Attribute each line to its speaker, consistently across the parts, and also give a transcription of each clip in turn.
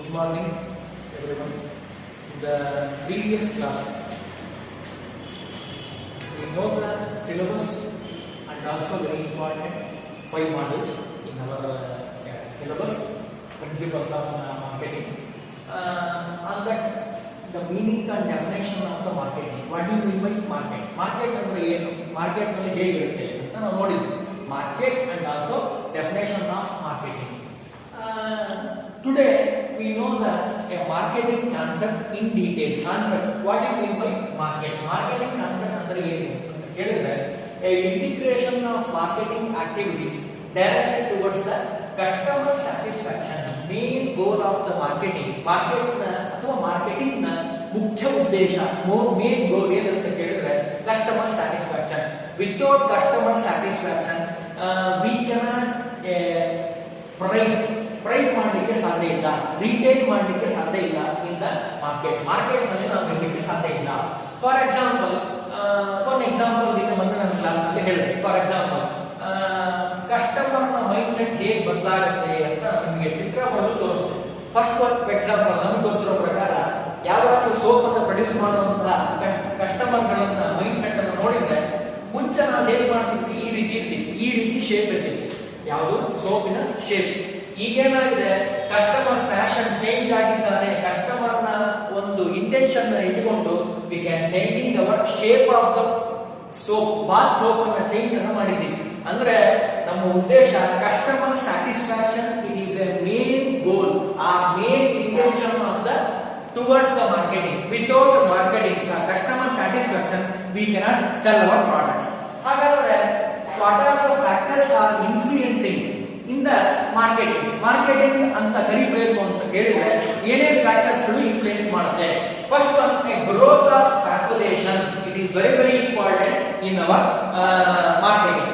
Speaker 1: Good morning, everyone. In the previous class, we know the syllabus and also very important 5 modules in our syllabus, principles of marketing. On that, the meaning and definition of the marketing. What do you mean by market? Market ಅಂದ್ರೆ ಏನು? Market ನಲ್ಲಿ ಹೇಗಿರುತ್ತೆ ಅಂತ ನಾವು ನೋಡಿದ್ವಿ. Market and also definition of marketing. Today we know that a marketing concept in detail. Concept. What do you mean by market? Marketing concept ಅಂದ್ರೆ ಏನು ಅಂತ ಕೇಳಿದ್ರೆ a integration of marketing activities directed towards the customer satisfaction. Main goal of the marketing. Market ಅಥವಾ marketing ನ ಮುಖ್ಯ ಉದ್ದೇಶ main goal ಏನಂತ ಕೇಳಿದ್ರೆ customer satisfaction. Without customer satisfaction we cannot price ಮಾಡಲಿಕ್ಕೆ ಸಾಧ್ಯ ಇಲ್ಲ, ರಿಟೇಲ್ ಮಾಡಲಿಕ್ಕೆ ಸಾಧ್ಯ ಇಲ್ಲ ಇನ್ ದ ಮಾರ್ಕೆಟ್ ನಲ್ಲಿ ನಾವು ಇರಲಿಕ್ಕೆ ಸಾಧ್ಯ ಇಲ್ಲ. ಫಾರ್ ಎಕ್ಸಾಂಪಲ್ ಒಂದು ಎಕ್ಸಾಂಪಲ್ ನಿನ್ನೆ ಮೊನ್ನೆ ನನ್ನ ಕ್ಲಾಸ್ ನಲ್ಲಿ ಹೇಳಿದೆ. ಫಾರ್ ಎಕ್ಸಾಂಪಲ್ ಕಸ್ಟಮರ್ ನ ಮೈಂಡ್ ಸೆಟ್ ಹೇಗೆ ಬದಲಾಗುತ್ತೆ ಅಂತ ನಿಮಗೆ ಚಿತ್ರ ಬರೆದು ತೋರಿಸ್ತೀವಿ. ಫಸ್ಟ್ ಒಂದು ಎಕ್ಸಾಂಪಲ್ ನಮ್ಗೆ ಗೊತ್ತಿರೋ ಪ್ರಕಾರ ಯಾವಾಗಲೂ ಸೋಪ್ ಅನ್ನು ಪ್ರೊಡ್ಯೂಸ್ ಮಾಡುವಂತಹ ಕಸ್ಟಮರ್ ಗಳನ್ನ ಮೈಂಡ್ ಸೆಟ್ ಅನ್ನು ನೋಡಿದ್ರೆ ಮುಂಚೆ ನಾವು ಹೇಗೆ ಮಾಡ್ತಿದ್ವಿ, ಈ ರೀತಿ ಇರ್ತೀವಿ, ಈ ರೀತಿ ಶೇಪ್ ಇರ್ತೀವಿ, ಯಾವುದು ಸೋಪಿನ ಶೇಪ್. ಈಗೇನಾಗಿದೆ, ಕಸ್ಟಮರ್ ಫ್ಯಾಷನ್ ಚೇಂಜ್ ಆಗಿದ್ದಾರೆ. ಕಸ್ಟಮರ್ ನ ಒಂದು ಇಂಟೆನ್ಷನ್ ಇಟ್ಕೊಂಡು we can changing our shape of the soap, bath soap ಅನ್ನ ಚೇಂಜ್ ಅನ್ನು ಮಾಡಿದ್ದೀವಿ. ಅಂದ್ರೆ ನಮ್ಮ ಉದ್ದೇಶ customer satisfaction. It is a main goal, ಆ main intention of the towards the marketing. Without marketing customer satisfaction we cannot sell our products. ಹಾಗಾದ್ರೆ what are the factors are influencing in the marketing ಅಂತ ಕರಿಬೇಕು ಅಂತ ಕೇಳಿದ್ರೆ ಏನೇನು factors ಗಳು influence ಮಾಡುತ್ತೆ? First one, growth of population. It is very important in our marketing.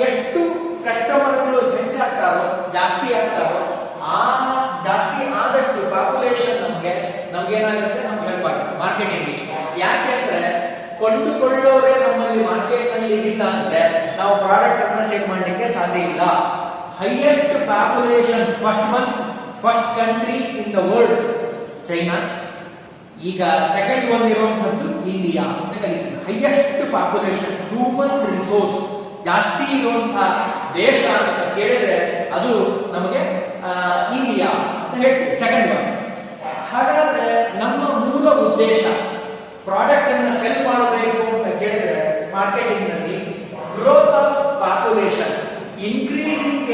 Speaker 1: ಎಷ್ಟು ಕಸ್ಟಮರ್ಗಳು ಹೆಚ್ಚಾಗ್ತಾರೋ, ಜಾಸ್ತಿ ಆಗ್ತಾರೋ, ಆ ಜಾಸ್ತಿ ಆದಷ್ಟು ಪಾಪ್ಯುಲೇಷನ್ ನಮ್ಗೆ ಏನಾಗುತ್ತೆ, ನಮ್ಗೆ ಹೆಲ್ಪ್ ಆಗುತ್ತೆ ಮಾರ್ಕೆಟಿಂಗ್. ಯಾಕೆಂದ್ರೆ ಕೊಂಡುಕೊಳ್ಳೋರೆ ನಮ್ಮಲ್ಲಿ ಮಾರ್ಕೆಟ್ ನಲ್ಲಿ ಇಲ್ಲ ಅಂದ್ರೆ ನಾವು ಪ್ರಾಡಕ್ಟ್ ಅನ್ನ ಸೇಲ್ ಮಾಡಲಿಕ್ಕೆ ಸಾಧ್ಯ ಇಲ್ಲ. Highest population first country in the world China. ಈಗ ಸೆಕೆಂಡ್ ಒನ್ ಇರುವಂತದ್ದು ಇಂಡಿಯಾ ಅಂತ ಕರೀತೀವಿ. ಹೈಯೆಸ್ಟ್ ಪಾಪ್ಯುಲೇಷನ್, ಹ್ಯೂಮನ್ ರಿಸೋರ್ಸ್ ಜಾಸ್ತಿ ಇರುವಂತಹ ದೇಶ ಅಂತ ಕೇಳಿದ್ರೆ ಅದು ನಮಗೆ ಇಂಡಿಯಾ ಅಂತ ಹೇಳ್ತೀವಿ, ಸೆಕೆಂಡ್ ಒನ್. ಹಾಗಾದ್ರೆ ನಮ್ಮ ಮೂಲ ಉದ್ದೇಶ ಪ್ರಾಡಕ್ಟ್ ಅನ್ನ ಸೆಲ್ ಮಾಡಬೇಕು ಅಂತ ಕೇಳಿದ್ರೆ ಮಾರ್ಕೆಟಿಂಗ್ ನಲ್ಲಿ growth of population, increasing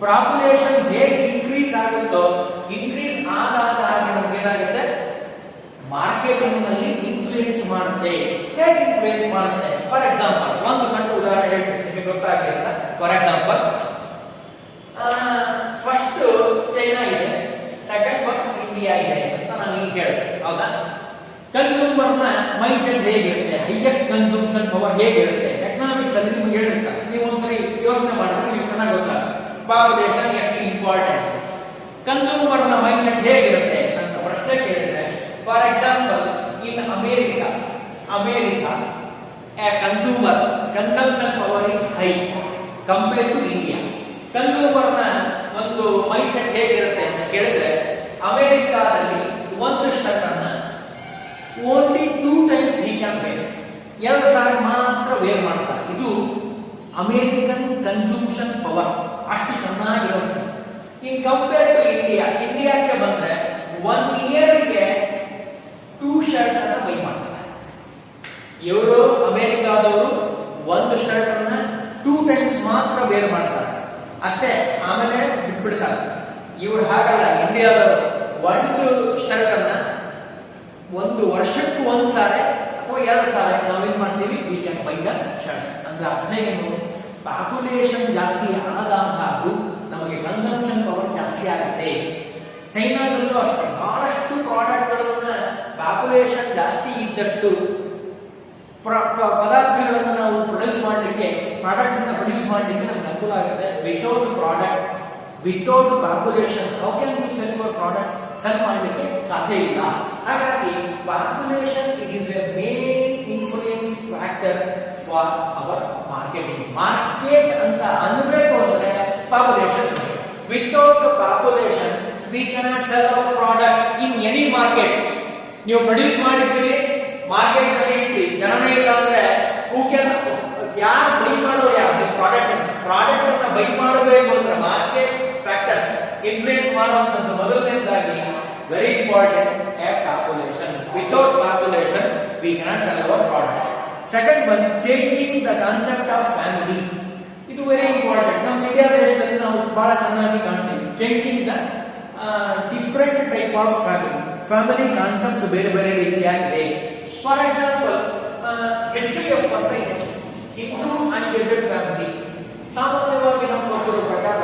Speaker 1: population ಹೇಗೆ ಇನ್ಕ್ರೀಸ್ ಆಗುತ್ತೋ, ಇನ್ಕ್ರೀಸ್ ಆದಾಗ ನಮ್ಗೆ ಏನಾಗುತ್ತೆ, ಮಾರ್ಕೆಟಿಂಗ್ ನಲ್ಲಿ ಇನ್ಫ್ಲೂಯೆನ್ಸ್ ಮಾಡುತ್ತೆ. ಹೇಗೆ ಇನ್ಫ್ಲೂಯೆನ್ಸ್ ಮಾಡುತ್ತೆ? ಫಾರ್ ಎಕ್ಸಾಂಪಲ್ ಒಂದು ಸಣ್ಣ ಉದಾಹರಣೆ ಹೇಳ್ತೀನಿ, ನಿಮಗೆ ಗೊತ್ತಾಗಿಲ್ಲ. ಫಾರ್ ಎಕ್ಸಾಂಪಲ್ ಫಸ್ಟ್ ಚೈನಾ ಇದೆ, ಸೆಕೆಂಡ್ ಫಸ್ಟ್ ಇಂಡಿಯಾ ಇದೆ ಅಂತ ನಾನು ಈಗ ಹೇಳ್ತೇನೆ, ಹೌದಾ? ಕನ್ಸ್ಯೂಮರ್ ನ ಮೈಂಡ್ ಸೆಟ್ ಹೇಗಿರುತ್ತೆ, ಹೈಯೆಸ್ಟ್ ಕನ್ಸಂಪ್ಷನ್ ಪವರ್ ಹೇಗಿರುತ್ತೆ, ಎಕನಾಮಿಕ್ಸ್ ಅಲ್ಲಿ ನಿಮ್ಗೆ ಹೇಳಿರ್ತಾರೆ. ನೀವು ಒಂದ್ಸರಿ ಯೋಚನೆ ಮಾಡಿದ್ರೆ ನಿಮ್ಗೆ ಚೆನ್ನಾಗಿ ಗೊತ್ತಾಗುತ್ತೆ ಪಾಪ್ಯುಲೇಷನ್ ಎಷ್ಟು ಇಂಪಾರ್ಟೆಂಟ್, ಕನ್ಸ್ಯೂಮರ್ ನ ಮೈಂಡ್ ಸೆಟ್ ಹೇಗಿರುತ್ತೆ ಅಂತ ಪ್ರಶ್ನೆ ಕೇಳಿದ್ರೆ, for example in America consumer consumption power is high compare to India. Consumer ನ ಒಂದು ಮೈಂಡ್ ಸೆಟ್ ಹೇಗಿರುತ್ತೆ ಅಂತ ಕೇಳಿದ್ರೆ, ಅಮೆರಿಕಾದಲ್ಲಿ ಒಂದು ಶರ್ಟ್ ಅನ್ನ only 2 times he can wear, 2 ಸಾರಿ ಮಾತ್ರ ವೇರ್ ಮಾಡ್ತಾರೆ. ಇದು ಅಮೆರಿಕನ್ ಕನ್ಸೂಮ್ಷನ್ ಪವರ್, ಅಷ್ಟು ಚೆನ್ನಾಗಿರುತ್ತೆ. ಇನ್ ಕಂಪೇರ್ ಟು ಇಂಡಿಯಾಕ್ಕೆ ಬಂದ್ರೆ 1 ಇಯರ್ಗೆ 2 ಶರ್ಟ್ಸ್ ಅನ್ನ ಬೈ ಮಾಡ್ತಾರೆ. ಇವರು ಅಮೆರಿಕಾದವರು ಒಂದು ಶರ್ಟ್ ಅನ್ನ 2 times ಮಾತ್ರ ವೇರ್ ಮಾಡ್ತಾರೆ ಅಷ್ಟೇ, ಆಮೇಲೆ ಬಿಟ್ಬಿಡ್ತಾರೆ. ಇವ್ರು ಹಾಗಲ್ಲ, ಇಂಡಿಯಾದವರು ಒಂದು ಶರ್ಟ್ ಅನ್ನ ಒಂದು ವರ್ಷಕ್ಕೂ 1 ಸಾರಿ ಅಥವಾ 2 ಸಾರಿ ನಾವೇನ್ ಮಾಡ್ತೀವಿ, we can buy the shirts. ಅಂದ್ರೆ ಅರ್ಥ ಏನು, ಪಾಪ್ಯುಲೇಷನ್ ಜಾಸ್ತಿ ಆದಾಗ ನಮಗೆ ಕನ್ಸಂಪ್ಷನ್ ಪವರ್ ಜಾಸ್ತಿ ಆಗುತ್ತೆ. ಚೈನಾದಲ್ಲೂ ಅಷ್ಟೇ, ಬಹಳಷ್ಟು ಪ್ರಾಡಕ್ಟ್ ಗಳನ್ನ ಪಾಪ್ಯುಲೇಷನ್ ಜಾಸ್ತಿ ಇದ್ದಷ್ಟು ಪದಾರ್ಥಗಳನ್ನು ನಾವು ಪ್ರೊಡ್ಯೂಸ್ ಮಾಡಲಿಕ್ಕೆ, ಪ್ರಾಡಕ್ಟ್ ಅನ್ನ ಪ್ರೊಡ್ಯೂಸ್ ಮಾಡಲಿಕ್ಕೆ ನಮ್ಗೆ ಅನುಕೂಲ ಆಗುತ್ತೆ. Without population how can you sell your products? Sell ಮಾಡಲಿಕ್ಕೆ ಸಾಧ್ಯ ಇಲ್ಲ. ಹಾಗಾಗಿ population it is a main influence factor for our marketing. Market ಅಂತ ಅನ್ಬೇಕು ಅಂದ್ರೆ population. Without we cannot sell our products in any market. ನೀವು ಪ್ರೊಡ್ಯೂಸ್ ಮಾಡಿರ್ತೀರಿ, market ನಲ್ಲಿ ಇಟ್ರಿ, ಜನನೇ ಇಲ್ಲ ಅಂದ್ರೆ ಹೂ ಕ್ಯಾನ್, ಯಾರು ಬೈ ಮಾಡೋರು, ಯಾರು ಪ್ರಾಡಕ್ಟ್ ಅನ್ನ ಬೈ ಮಾಡಬೇಕು ಅಂದ್ರೆ ಮಾರ್ಕೆಟ್ ಫ್ಯಾಕ್ಟರ್ಸ್ ಇನ್ಫ್ಲೂಯೆನ್ಸ್ ಮಾಡುವಂತದ್ದು. ಮೊದಲನೇದಾಗಿ very important, population. Without population we cannot sell our products. Second one, changing the concept of family. ಇದು ವೆರಿ ಇಂಪಾರ್ಟೆಂಟ್. ನಮ್ಮ ಇಂಡಿಯಾ ದೇಶದಲ್ಲಿ ನಾವು ಬಹಳ ಚೆನ್ನಾಗಿ ಕಾಣ್ತೀವಿ. Changing the different type of family concept ಬೇರೆ ಬೇರೆ ರೀತಿಯಾಗಿದೆ. ಫಾರ್ ಎಕ್ಸಾಂಪಲ್, HUF ಅಂತ ಇದೆ, ಹಿಂದೂ ಅನ್ಡಿವೈಡೆಡ್ ಫ್ಯಾಮಿಲಿ. ಸಾಮಾನ್ಯವಾಗಿ ನಮ್ಮ ಗೊತ್ತಿರೋ ಪ್ರಕಾರ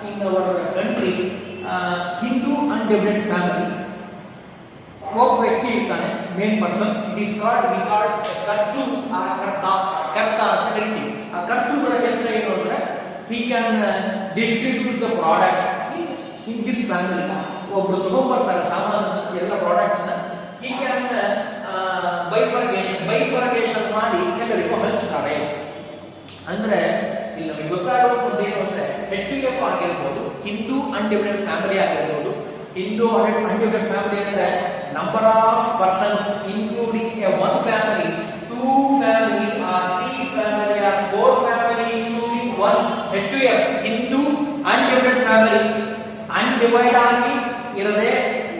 Speaker 1: in our country Hindu undivided family, ಒಬ್ಬ ವ್ಯಕ್ತಿ ಇರ್ತಾನೆ, main person. It is called ಕರ್ತೃ ಕರ್ತ ಅಂತ ಕರಿತೀವಿ. ಆ ಕರ್ತೃಗಳ ಕೆಲಸ ಏನು ಅಂದ್ರೆ he can distribute the products in his family. ಒಬ್ರು ತಗೊಂಡ್ಬರ್ತಾರೆ ಸಾಮಾನು, ಎಲ್ಲ ಪ್ರಾಡಕ್ಟ್ ನ he can ಬೈಫರ್ಗೇಷನ್ ಮಾಡಿ ಎಲ್ಲರಿಗೂ ಹಂಚುತ್ತಾರೆ. ಅಂದ್ರೆ ಇಲ್ಲಿ ನಮಗೆ ಗೊತ್ತಾಗುವಂಥದ್ದು ಏನು ಅಂದ್ರೆ HUF ಆಗಿರ್ಬೋದು, ಹಿಂದೂ ಅನ್ಡಿವೈಡೆಡ್ ಫ್ಯಾಮಿಲಿ ಆಗಿರ್ಬೋದು. ಹಿಂದೂ ಅನ್ಡಿವೈಡೆಡ್ ಫ್ಯಾಮಿಲಿ ಅಂದ್ರೆ number of persons including a one family, two family or three family or four family including one. HUF Hindu undivided family, undivided ಆಗಿ ಇರದೆ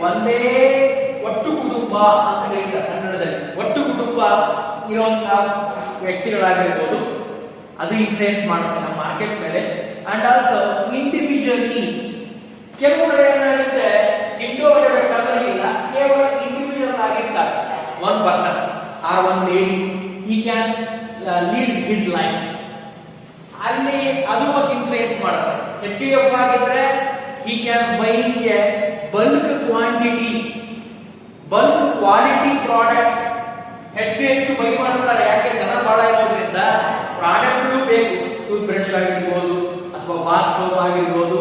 Speaker 1: ಒಂದೇ ಒಟ್ಟು ಕುಟುಂಬ ಅಂತ ಹೇಳ್ತಾರೆ ಕನ್ನಡದಲ್ಲಿ. ಒಟ್ಟು ಕುಟುಂಬ ಇರುವಂತಹ ವ್ಯಕ್ತಿಗಳಾಗಿರ್ಬೋದು, ಅದು ಇನ್ಫ್ಲೂಯೆನ್ಸ್ ಮಾಡುತ್ತೆ ನಮ್ಮ ಮಾರ್ಕೆಟ್ ಮೇಲೆ. ಅಂಡ್ ಆಲ್ಸೋ ಇಂಡಿವಿಜುವಲಿ ಕೆಲವು ಕಡೆ ಏನಾಗುತ್ತೆ, ಹಿಂದೂ ಫ್ಯಾಮಿಲಿ ಇಲ್ಲ, ಕೇವಲ ಇಂಡಿವಿಜುವಲ್ ಆಗಿರ್ತಾರೆ. One person or one lady, he can lead his life. ಅಲ್ಲಿ ಅದು ಮತ್ತೆ ಇನ್ಫ್ಲೂಯೆನ್ಸ್ ಮಾಡುತ್ತೆ. HUF ಆಗಿದ್ರೆ he can buy a bulk quantity, bulk quality products. ಹೆಚ್ಚು ಬೈ ಮಾಡ್ತಾರೆ. ಯಾಕೆ? ಜನ ಬಹಳ ಇರೋದ್ರಿಂದ ಪ್ರಾಡಕ್ಟ್ಗಳು ಬೇಕು. ಟೂತ್ ಬ್ರಷ್ ಆಗಿರ್ಬೋದು, ಅಥವಾ ಬಾತ್ ಸೋಪ್ ಆಗಿರ್ಬೋದು,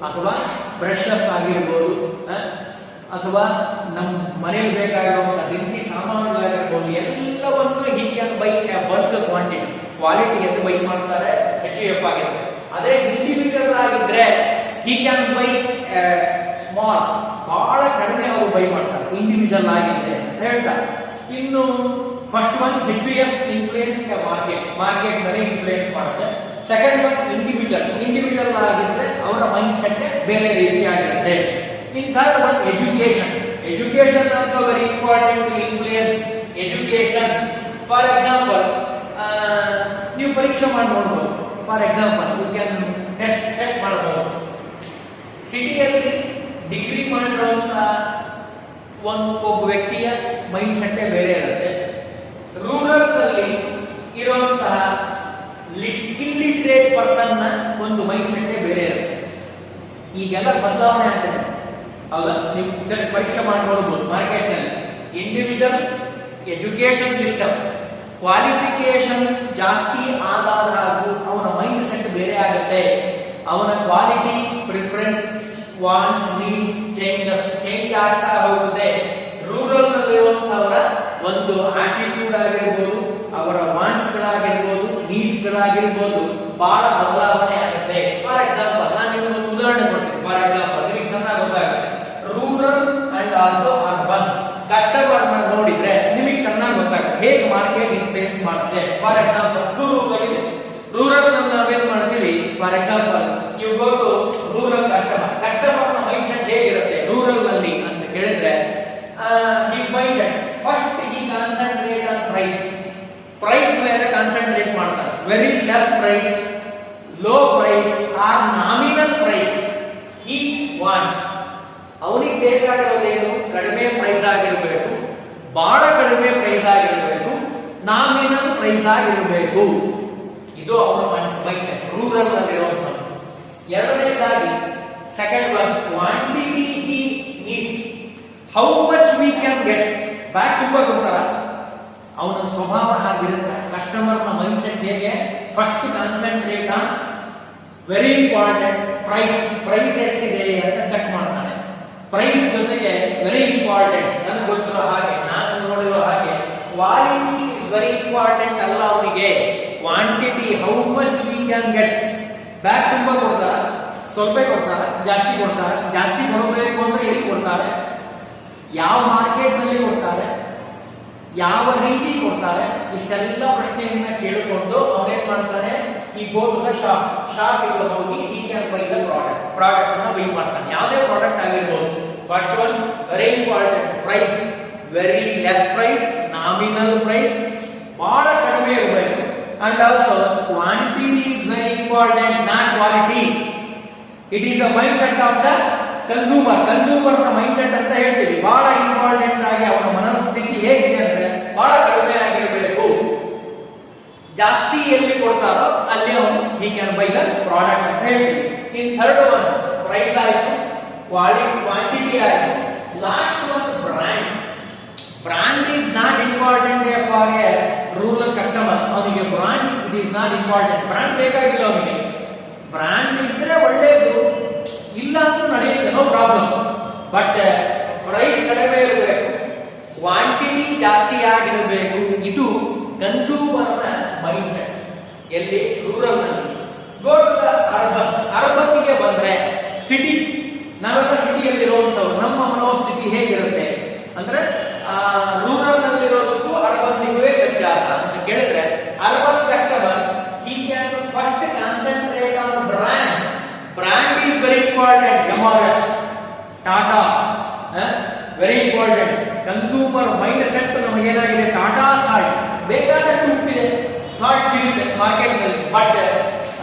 Speaker 1: ಅಥವಾ ಬ್ರಷಸ್ ಆಗಿರ್ಬೋದು, ಅಥವಾ ನಮ್ಮ ಮನೆಯಲ್ಲಿ ಬೇಕಾಗಿರುವಂತಹ ದಿನಸಿ ಸಾಮಾನುಗಳಾಗಿರ್ಬೋದು, ಎಲ್ಲವನ್ನು he can buy a bulk quantity, quality ಎಂದು ಬೈ ಮಾಡ್ತಾರೆ. HUF ಆಗಿರುತ್ತೆ. ಅದೇ ಇಂಡಿವಿಜುವಲ್ ಆಗಿದ್ರೆ he can buy ಸ್ಮಾಲ್, ಬಹಳ ಕಡಿಮೆ ಅವರು ಬೈ ಮಾಡ್ತಾರೆ ಇಂಡಿವಿಜುವಲ್ ಆಗಿದ್ರೆ ಅಂತ ಹೇಳ್ತಾರೆ. ಇನ್ನು first one HUF influence market ಮೇಲೆ ಇನ್ಫ್ಲೂಯೆನ್ಸ್ ಮಾಡುತ್ತೆ. ಸೆಕೆಂಡ್ ಒನ್ ಇಂಡಿವಿಜುವಲ್ ಆಗಿದ್ರೆ ಅವರ ಮೈಂಡ್ ಸೆಟ್ ಬೇರೆ ರೀತಿ ಆಗಿರುತ್ತೆ. In third one education also very important to influence education. For example, ನೀವು ಪರೀಕ್ಷೆ ಮಾಡಿ ನೋಡ್ಬೋದು. For example, you can test ಮಾಡಬಹುದು. ಸಿಟಿಯಲ್ಲಿ ಡಿಗ್ರಿ ಮಾಡಿರುವಂತಹ ಒಬ್ಬ ವ್ಯಕ್ತಿಯ ಮೈಂಡ್ ಸೆಟ್ ಬೇರೆ ಇರುತ್ತೆ. ರೂರಲ್ ನಲ್ಲಿ ಇರುವಂತಹ ಇಲ್ಲಿಟ್ರೇಟ್ ಪರ್ಸನ್ ನ ಒಂದು ಮೈಂಡ್ ಸೆಟ್ ಬೇರೆ ಇರುತ್ತೆ. ಈಗೆಲ್ಲ ಬದಲಾವಣೆ ಆಗ್ತದೆ, ಹೌದಾ? ನೀವು ಪರೀಕ್ಷೆ ಮಾಡಿ ನೋಡಬಹುದು. ಮಾರ್ಕೆಟ್ ನಲ್ಲಿ ಇಂಡಿವಿಜುವಲ್ ಎಜುಕೇಶನ್ ಸಿಸ್ಟಮ್, ಕ್ವಾಲಿಫಿಕೇಶನ್ ಜಾಸ್ತಿ ಆದಾಗ ಅವನ ಮೈಂಡ್ ಸೆಟ್ ಬೇರೆ ಆಗುತ್ತೆ. ಅವನ quality, preference, wants, needs change ಆಗ್ತಾ ಹೋಗುತ್ತೆ. ರೂರಲ್ ನಲ್ಲಿರುವಂತಹವರ ಒಂದು ಆಟಿಟ್ಯೂಡ್ ಆಗಿರ್ಬೋದು, ಅವರ ವಾಂಟ್ಸ್ ಗಳಾಗಿರ್ಬೋದು, ನೀಡ್ಸ್ ಗಳಾಗಿರ್ಬೋದು, ಬಹಳ ಬದಲಾವಣೆ ಆಗುತ್ತೆ. ಫಾರ್ ಎಕ್ಸಾಂಪಲ್, ನಾನು ನಿಮಗೆ ಒಂದು ಉದಾಹರಣೆ ಕೊಡ್ತೀನಿ. ಫಾರ್ ಎಕ್ಸಾಂಪಲ್, ನಿಮಗೆ ಚೆನ್ನಾಗಿ ಗೊತ್ತಾಗುತ್ತೆ. Rural and also urban customer ನ ನೋಡಿದ್ರೆ ನಿಮಗೆ ಚೆನ್ನಾಗಿ ಗೊತ್ತಾಗುತ್ತೆ ಹೇಗೆ ಮಾರ್ಕೆಟ್ ಇನ್ಫ್ಲೂಯೆನ್ಸ್ ಮಾಡುತ್ತೆ. ಫಾರ್ ಎಕ್ಸಾಂಪಲ್, ರೂರಲ್ ನಾವೇನ್ ಮಾಡ್ತೀವಿ? For example, you go to rural customer ನ ಮೈಂಡ್ ಸೆಟ್ ಹೇಗಿರುತ್ತೆ ರೂರಲ್ ನಲ್ಲಿ ಅಂತ ಕೇಳಿದ್ರೆ, his mindset first he concentrate on price ಮೇಲೆ ಕಾನ್ಸಂಟ್ರೇಟ್ ಮಾಡ್ತಾರೆ. Very less price, low price or nominal price he wants. ಅವನಿಗೆ ಬೇಕಾಗಿರೋದೇನು? ಕಡಿಮೆ ಪ್ರೈಸ್ ಆಗಿರಬೇಕು, ಬಹಳ ಕಡಿಮೆ ಪ್ರೈಸ್ ಆಗಿರಬೇಕು, ನಾಮಿನಲ್ ಪ್ರೈಸ್ ಆಗಿರಬೇಕು. ಇದು ಅವನ ಮೈಂಡ್ಸೆಟ್ ರೂರಲ್ ನಲ್ಲಿರುವಂತಹ. ಎರಡನೇದಾಗಿ second one, quantity he needs, how much we can get back. ತುಂಬಾ ಗೊತ್ತಾರ ಅವನ ಸ್ವಭಾವ ಆಗಿರುತ್ತೆ. ಕಸ್ಟಮರ್ ನ ಮೈಂಡ್ ಸೆಟ್ ಹೇಗೆ? First concentrate on very important price ಎಷ್ಟಿದೆ ಅಂತ ಚೆಕ್ ಮಾಡ್ತಾನೆ. ಪ್ರೈಸ್ ಜೊತೆಗೆ ವೆರಿ ಇಂಪಾರ್ಟೆಂಟ್, ನನಗೆ ಗೊತ್ತಿರೋ ಹಾಗೆ, ನಾನು ನೋಡಿರೋ ಹಾಗೆ, ಕ್ವಾಲಿಟಿ ಇಸ್ ವೆರಿ ಇಂಪಾರ್ಟೆಂಟ್ ಅಲ್ಲ ಅವನಿಗೆ. Quantity, how much we can get back ತುಂಬಾ ಕೊಡ್ತಾರ. ಸ್ವಲ್ಪ ಕೊಡ್ತಾರೆ, ಜಾಸ್ತಿ ಕೊಡ್ತಾರೆ, ಜಾಸ್ತಿ ಕೊಡಬೇಕು ಅಂದ್ರೆ ಎಲ್ಲಿ ಕೊಡ್ತಾರೆ, ಯಾವ ಮಾರ್ಕೆಟ್ ನಲ್ಲಿ ಕೊಡ್ತಾರೆ, ಯಾವ ರೀತಿ ಕೊಡ್ತಾರೆ, ಇಷ್ಟೆಲ್ಲ ಪ್ರಶ್ನೆಯನ್ನ ಕೇಳಿಕೊಂಡು ಅವನೇನ್ ಮಾಡ್ತಾನೆ, ಈ ಗೋದ ಶಾಪ್ ಇರುವ ಹೋಗಿ he can buy the product ಅನ್ನ ಬೈ ಮಾಡ್ತಾನೆ. ಯಾವುದೇ ಪ್ರಾಡಕ್ಟ್ ಆಗಿರ್ಬೋದು. First one very important, price very less price, nominal price ಬಹಳ ಕಡಿಮೆ ಇರಬೇಕು. And also quantity is very important, not quality. It is the mind set of the consumer ನ mind set ಅಂತ ಹೇಳ್ತೀವಿ. ಬಹಳ ಇಂಪಾರ್ಟೆಂಟ್ ಆಗಿ ಅವನ ಮನಸ್ಥಿತಿ ಹೇಗಿದೆ ಅಂದ್ರೆ ಬಹಳ ಕಡಿಮೆ ಆಗಿರಬೇಕು. ಜಾಸ್ತಿ ಎಲ್ಲಿ ಕೊಡ್ತಾರೋ ಅಲ್ಲಿ ಅವನು he can buy the product ಅಂತ ಹೇಳ್ತೀವಿ. ಇನ್ ಥರ್ಡ್ ಒನ್ ಪ್ರೈಸ್ ಆಯ್ತು, ಕ್ವಾಂಟಿಟಿ ಆಯ್ತು. Last one brand. Brand is not important for a rural customer. ಅವನಿಗೆ brand it is not important. Brand ಬೇಕಾಗಿಲ್ಲ ಅವನಿಗೆ. ಬ್ರ್ಯಾಂಡ್ ಇದ್ರೆ ಒಳ್ಳೇದು, ಇಲ್ಲ ಅಂತ ನಡೆಯುತ್ತೆ, ನೋ ಪ್ರಾಬ್ಲಮ್. ಬಟ್ ಪ್ರೈಸ್ ಕಡಿಮೆ ಇರಬೇಕು, ಕ್ವಾಂಟಿಟಿ ಜಾಸ್ತಿ ಆಗಿರಬೇಕು. ಇದು ಕನ್ಸ್ಯೂಮರ್ ನ ಮೈಂಡ್ ಸೆಟ್. ಎಲ್ಲಿ ರೂರಲ್ ನಲ್ಲಿ. ಅರ್ಬನ್ಗೆ ಬಂದ್ರೆ ಸಿಟಿ, ನಾವೆಲ್ಲ ಸಿಟಿಯಲ್ಲಿ ಇರುವಂತವ್ರು, ನಮ್ಮ ಮನೋಸ್ಥಿತಿ ಹೇಗಿರುತ್ತೆ ಅಂದ್ರೆ ರೂರಲ್ ನಲ್ಲಿರೋದಕ್ಕೂ ಅರ್ಬನ್ನಿಗೂ ವ್ಯತ್ಯಾಸ ಅಂತ ಕೇಳಿದ್ರೆ, urban customer he can first concentrate on brand. Brand is very important. MRS, Tata, very important. Consumer mindset ನಮಗೆ ಏನಾಗಿದೆ, ಟಾಟಾ ಸಾಲ್ಟ್ ಬೇಕಾದಷ್ಟು ಉಂಟಿದೆ, ಸಾಲ್ಟ್ ಸಿಗುತ್ತೆ ಮಾರ್ಕೆಟ್ ನಲ್ಲಿ. But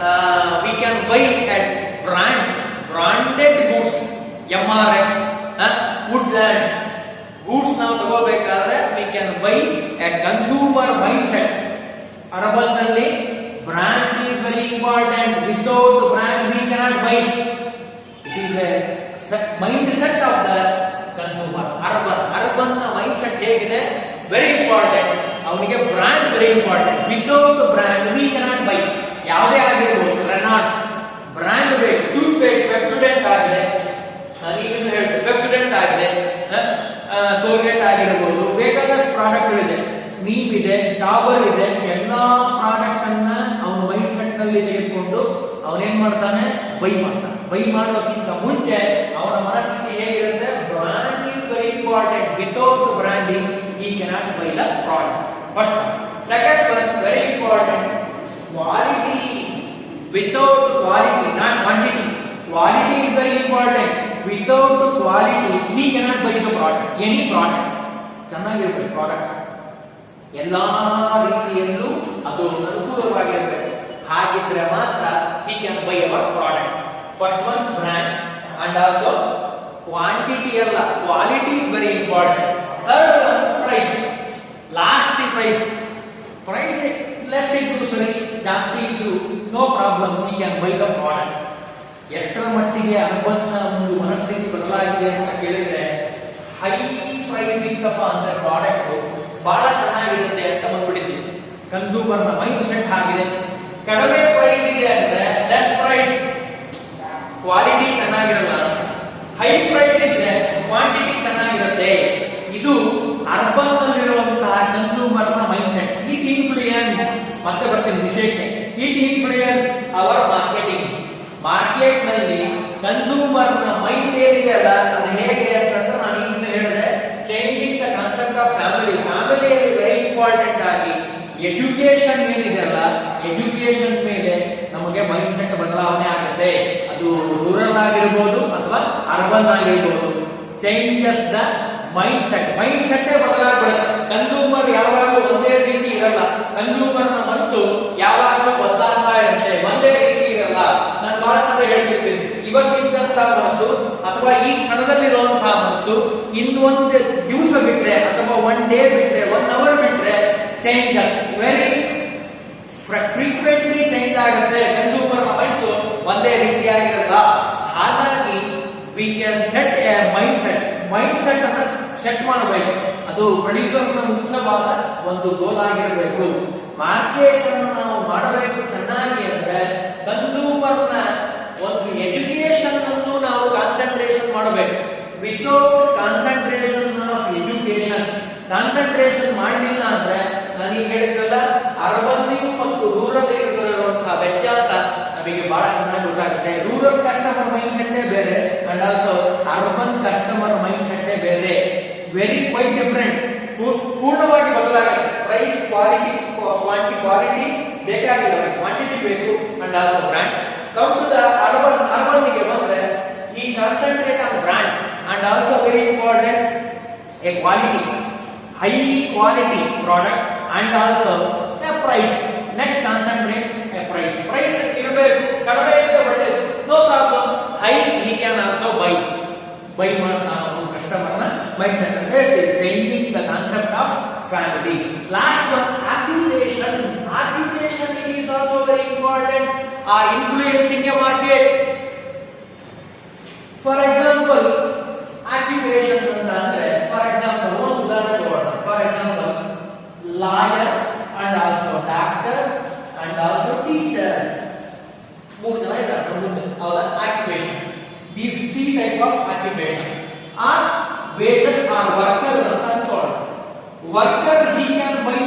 Speaker 1: we can buy at branded goods, MRS, Woodland goods ನಾವು ತಗೋಬೇಕಾದ್ರೆ we can buy at consumer mindset. Urban ನಲ್ಲಿ brand is very important. Without brand we cannot buy. It is a mindset of the consumer. Urban ನ mindset ಹೇಗಿದೆ, very important. ಅವನಿಗೆ brand very important. Without brand we cannot buy. ಯಾವುದೇ ಆಗಿರ್ಬೋದು, Reynolds brand ಬೇಕು. Tooth paste Pepsodent ಆಗಿದೆ, ನಾನೀಗ ಹೇಳ್ತೇನೆ Pepsodent ಆಗಿದೆ, ಕೋಲ್ಗೇಟ್ ಆಗಿರಬಹುದು, ಬೇಕಾದಷ್ಟು ಪ್ರಾಡಕ್ಟ್ ಇದೆ, ನೀಮ್ ಇದೆ, ಡಾಬರ್ ಇದೆ. ಎಲ್ಲಾ ಪ್ರಾಡಕ್ಟ್ ಅನ್ನ ಅವನ ಮೈಂಡ್ ಸೆಟ್ ನಲ್ಲಿ ತೆಗೆದುಕೊಂಡು ಅವನೇನ್ ಮಾಡ್ತಾನೆ, ಬೈ ಮಾಡ್ತಾನೆ. ಬೈ ಮಾಡೋದಕ್ಕಿಂತ ಮುಂಚೆ ಅವನ ಮನಸ್ಥಿತಿ ಹೇಗಿರುತ್ತೆ, brand is very important. Without branding he cannot buy the product. First one. Second one, very important, quality. Without quality, not quantity, quality is very important. Without quality he cannot buy the product. Any product ಚೆನ್ನಾಗಿರಬೇಕು, product ಎಲ್ಲಾ ರೀತಿಯಲ್ಲೂ ಅದು ಅನುಕೂಲವಾಗಿರಬೇಕು. ಹಾಗಿದ್ರೆ ಮಾತ್ರ he can buy our products. First one, brand, and also quantity ಅಲ್ಲ, quality is very important. Third one, price. Last price less ಇದ್ರು ಸರಿ, ಜಾಸ್ತಿ ಇದ್ರು no problem, he can buy the product. ಎಷ್ಟರ ಮಟ್ಟಿಗೆ ಅರ್ಬನ್ ಒಂದು ಮನಸ್ಥಿತಿ ಬದಲಾಗಿದೆ ಅಂತ ಕೇಳಿದ್ರೆ, ಹೈ ಪ್ರೈಸ್ ಇತ್ತಪ್ಪ ಅಂದ್ರೆ ಪ್ರಾಡಕ್ಟ್ ಬಹಳ ಚೆನ್ನಾಗಿರುತ್ತೆ ಅಂತ ಬಂದ್ಬಿಟ್ಟಿದ್ವಿ. ಕನ್ಸ್ಯೂಮರ್ ನ ಮೈಂಡ್ ಸೆಟ್ ಆಗಿದೆ. ಕಡಿಮೆ ಪ್ರೈಸ್ ಇದೆ ಅಂದ್ರೆ ಲೆಸ್ ಪ್ರೈಸ್, ಕ್ವಾಲಿಟಿ ಚೆನ್ನಾಗಿರಲ್ಲ. ಹೈ ಪ್ರೈಸ್ ಇದ್ರೆ ಕ್ವಾಂಟಿಟಿ ಚೆನ್ನಾಗಿರುತ್ತೆ. ಇದು ಅರ್ಬನ್ ನಲ್ಲಿರುವಂತಹ ಕನ್ಸ್ಯೂಮರ್ ನ ಮೈಂಡ್ ಸೆಟ್. ಇಟ್ ಇನ್ಫ್ಲೂಯೆನ್ಸ್, ಮತ್ತೆ ಬರ್ತೀನಿ ವಿಷಯಕ್ಕೆ, it influence our marketing. Market ನಲ್ಲಿ ಕನ್ಸ್ಯೂಮರ್ ನ ಮೈಂಡ್ ಏನಿದೆಯಲ್ಲ ಅದು ಹೇಗೆ ಅಂತ ನಾನು ಈಗ ಹೇಳಿದೆ. Changing the concept of family. ಫ್ಯಾಮಿಲಿಯಲ್ಲಿ ವೆರಿ ಇಂಪಾರ್ಟೆಂಟ್ ಆಗಿ ಎಜುಕೇಶನ್ ಏನಿದೆಯಲ್ಲ, ಎಜುಕೇಶನ್ ಮೇಲೆ ನಮಗೆ ಮೈಂಡ್ ಸೆಟ್ ಬದಲಾವಣೆ ಆಗುತ್ತೆ. ಅದು ರೂರಲ್ ಆಗಿರ್ಬೋದು ಅಥವಾ ಅರ್ಬನ್ ಆಗಿರ್ಬೋದು. ಚೇಂಜಸ್ ದ ಮೈಂಡ್ ಸೆಟ್ ಬದಲಾಗ್ಬಿಡುತ್ತೆ. ಕನ್ಸ್ಯೂಮರ್ ಯಾವಾಗಲೂ ಒಂದೇ ರೀತಿ ಇರಲ್ಲ. ಕನ್ಸ್ಯೂಮರ್ ನ ಮನಸ್ಸು ಯಾವಾಗಲೂ ಬದಲಾಗ್ತಾ ಇರುತ್ತೆ, ಒಂದೇ ರೀತಿ ಇರಲ್ಲ. ನಾನು ಬಹಳ ಸಲ ಹೇಳ್ತಿರ್ತೀನಿ, ಇವತ್ತಿದ್ದಂತಹ ಮನಸ್ಸು ಅಥವಾ ಈ ಕ್ಷಣದಲ್ಲಿರುವಂತಹ ಮನಸ್ಸು ಇನ್ನೊಂದು ದಿವಸ ಬಿಟ್ರೆ ಅಥವಾ ಒನ್ ಡೇ ಬಿಟ್ರೆ, 1 ಅವರ್ ಬಿಟ್ರೆ ಚೇಂಜಸ್ ವೆರಿ ಫ್ರೀಕ್ವೆಂಟ್ಲಿ ಚೇಂಜ್ ಆಗುತ್ತೆ. ಕನ್ಸ್ಯೂಮರ್ ನ ಮನಸ್ಸು ಒಂದೇ ರೀತಿಯಾಗಿರಲ್ಲ. ಹಾಗಾಗಿ we can set A mind set ಅನ್ನ ಸೆಟ್ ಮಾಡಬೇಕು. ಅದು ಪ್ರೊಡ್ಯೂಸರ್ ನ ಮುಖ್ಯವಾದ ಒಂದು ಗೋಲ್ ಆಗಿರಬೇಕು. ಮಾರ್ಕೆಟ್ ಅನ್ನು ನಾವು ಮಾಡಬೇಕು ಚೆನ್ನಾಗಿ ಅಂದ್ರೆ ಕನ್ಸ್ಯೂಮರ್ ನ ಒಂದು ಎಜುಕೇಶನ್ ಅನ್ನು ನಾವು ಕಾನ್ಸಂಟ್ರೇಷನ್ ಮಾಡಬೇಕು. Without concentration of education, concentration ಮಾಡಲಿಲ್ಲ ಅಂದ್ರೆ ನಾನೀಗ ಹೇಳಿದ್ರಲ್ಲ, ಅರ್ಬನ್ ಮತ್ತು ರೂರಲ್ ಇರುವಂತಹ ವ್ಯತ್ಯಾಸ ನಮಗೆ ಬಹಳ ಚೆನ್ನಾಗಿ ಗೊತ್ತಾಗುತ್ತೆ. ರೂರಲ್ ಕಸ್ಟಮರ್ ಮೈಂಡ್ ಸೆಟ್ ಬೇರೆ and also urban customer mind set ಬೇರೆ, ವೆರಿ ಕ್ವೈಟ್ ಡಿಫರೆಂಟ್, ಪೂರ್ಣವಾಗಿ ಬದಲಾಗುತ್ತೆ. ಪ್ರೈಸ್, ಕ್ವಾಲಿಟಿ ಬೇಕಾಗಿಲ್ಲ, ಕ್ವಾಂಟಿಟಿ ಬೇಕು and also brand. Come to the urban ಗೆ ಬಂದ್ರೆ he concentrate on brand and also very important a quality, high quality product and also a price. Next concentrate a price. Price ಇರಬೇಕು, ಕಡಿಮೆ ಇದ್ರೆ ಒಳ್ಳೆಯದು, no problem. High he can also buy ಮಾಡ್ತಾ ನಾವು customer ನ mind set ಅಂತ ಹೇಳ್ತೀವಿ. Changing the concept of family. Last one occupation. Occupation is also very important, are influencing a market. For example, occupation ಅಂತಂದ್ರೆ ಫಾರ್ ಎಕ್ಸಾಂಪಲ್ ಒಂದು ಉದಾಹರಣೆ ತಗೊಳ್ಳೋಣ. For example lawyer and also doctor and also teacher, ಮೂರು ಜನ ಇದ್ದಾರೆ ಮುಂದೆ, ಅವರ occupation. these three type of occupation are wages or worker ಅಂತ ಅನ್ಕೊಳ್ಳೋಣ. Worker he can buy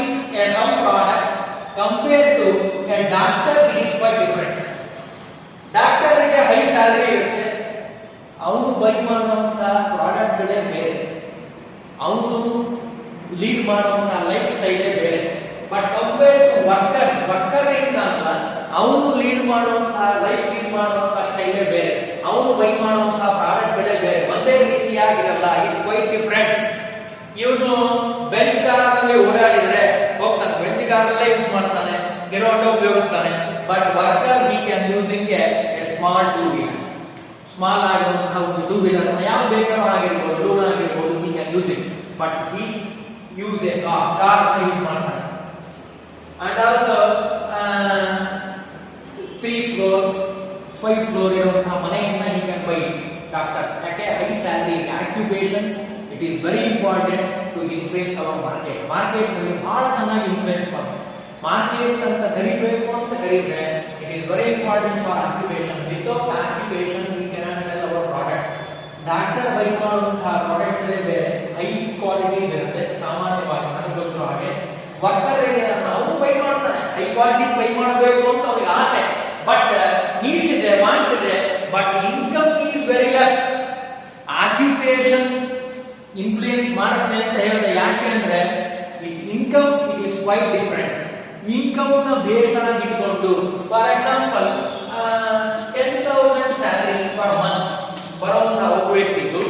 Speaker 1: some products compared to a doctor, it is quite different. Doctor ಗೆ high salary ಇರುತ್ತೆ, ಅವನು by ಮಾಡುವಂತ ಪ್ರಾಡಕ್ಟ್ ಗಳೇ ಬೇರೆ, ಅವನು ಲೀಡ್ ಮಾಡುವಂತ ಲೈಫ್ ಸ್ಟೈಲೇ ಬೇರೆ. ಬಟ್ ಕಂಪೇರ್ ಟು ವರ್ಕರ್ ಏನಲ್ಲ, ಅವನು ಲೀಡ್ ಮಾಡುವಂತ ಲೈಫ್ ಲೀಡ್ ಮಾಡುವಂತ ಸ್ಟೈಲೇ ಬೇರೆ, ಅವನು ಬೈ ಮಾಡುವಂತ ಪ್ರಾಡಕ್ಟ್ ಗಳೇ ಬೇರೆ, ಒಂದೇ ರೀತಿಯಾಗಿರಲ್ಲ, ಇಟ್ ಕ್ವೈಟ್ ಡಿಫರೆಂಟ್. ಇವನು ಬೆಂಚ್ ಕಾರಲ್ಲಿ ಓಡಾಡಿದ್ರೆ ಹೋಗ್ತಾನೆ, ಬೆಂಚ್ ಕಾರಲ್ಲೇ ಯೂಸ್ ಮಾಡ್ತಾನೆ, ಗಿರೋಟೋ ಉಪಯೋಗಿಸ್ತಾನೆ. But worker he can using a small two wheeler, small ಆಗಿರುವಂತಹ ಒಂದು ಟೂ ವೀಲರ್ ಯಾವ ಬೇಕಾದ್ರೂ ಆಗಿರ್ಬೋದು, ಲೋನ್ ಆಗಿರ್ಬೋದು, he can use it. But he use a car use ಮಾಡ್ತಾನೆ. ಅಂಡ್ ಆಲ್ಸೋ 3 floor 5 floor ಇರುವಂತಹ ಮನೆಯನ್ನ ಹಿ ಕ್ಯಾನ್ ಬೈ ಡಾಕ್ಟರ್. ಯಾಕೆ? High salary. Occupation it is very important to influence our market. Market ನಲ್ಲಿ ಬಹಳ ಚೆನ್ನಾಗಿ influence ಮಾಡುತ್ತೆ. Market ಅಂತ ಕರಿಬೇಕು ಅಂತ ಕರೀದ್ರೆ it is very important for occupation. Without occupation we cannot sell our product. Doctor buy ಮಾಡುವಂತಹ ಪ್ರಾಡಕ್ಟ್ಸ್ ಬೇರೆ, ಹೈ ಕ್ವಾಲಿಟಿ ಇರುತ್ತೆ ಸಾಮಾನ್ಯವಾಗಿ ನನಗೆ ಗೊತ್ತಿರೋ ಹಾಗೆ. ವರ್ಕರ್ ಅವನು ಬೈ ಮಾಡ್ತಾನೆ, ಹೈ ಕ್ವಾಲಿಟಿ ಬೈ ಮಾಡಬೇಕು ಅಂತ ಅವನಿಗೆ ಆಸೆ, ಬಟ್ ನೀಡ್ಸ್ ಇದೆ, ವಾಂಟ್ಸ್ ಇದೆ, but income is very less. Occupation influence ಮಾಡುತ್ತೆ ಅಂತ ಹೇಳಿದ್ರೆ ಯಾಕೆ ಅಂದ್ರೆ income it is quite different. Income ನ ಬೇಸ್ ಆಗಿ ಇಟ್ಕೊಂಡು for example 10,000 salary per month ಬರುವಂತಹ ಒಬ್ಬ ವ್ಯಕ್ತಿಗೂ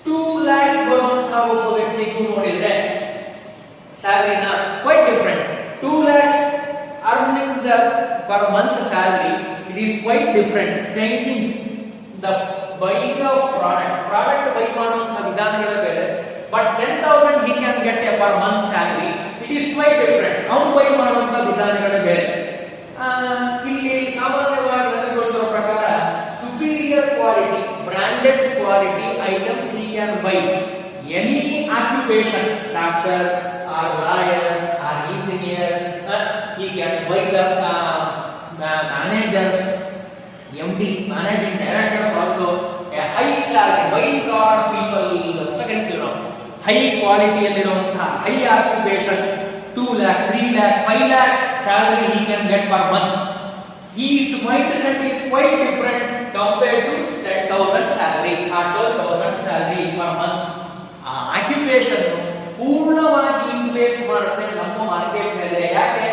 Speaker 1: 2 lakhs ಬರುವಂತಹ ಒಬ್ಬ ವ್ಯಕ್ತಿಗೂ ನೋಡಿದ್ರೆ ಸ್ಯಾಲರಿನ quite different. 2 lakhs earning the per month salary it is quite different. Changing the buying of product buy ಮಾಡುವಂತಹ ವಿಧಾನಗಳೇ ಬೇರೆ. But 10,000 he can get a per month salary, it is quite different. ಅವನು by ಮಾಡುವಂತಹ ವಿಧಾನಗಳೇ ಬೇರೆ. ಇಲ್ಲಿ ಸಾಮಾನ್ಯವಾಗಿ ನನಗೆ ಗೊತ್ತಿರೋ ಪ್ರಕಾರ superior quality branded quality items he can buy. Any occupation, doctor or lawyer or engineer, he can buy the managers, MD, managing directors also a high salary. White collar people ಅಂತ ಕರಿತೀವಿ ನಾವು. ಹೈ ಕ್ವಾಲಿಟಿಯಲ್ಲಿರುವಂತಹ high occupation 2 lakh 3 lakh 5 lakh salary he can get per month. His mindset is quite different compared to 10,000 salary or 12,000 salary per month. Occupation ಪೂರ್ಣವಾಗಿ influence ಮಾಡುತ್ತೆ ನಮ್ಮ market ಮೇಲೆ. ಯಾಕೆ?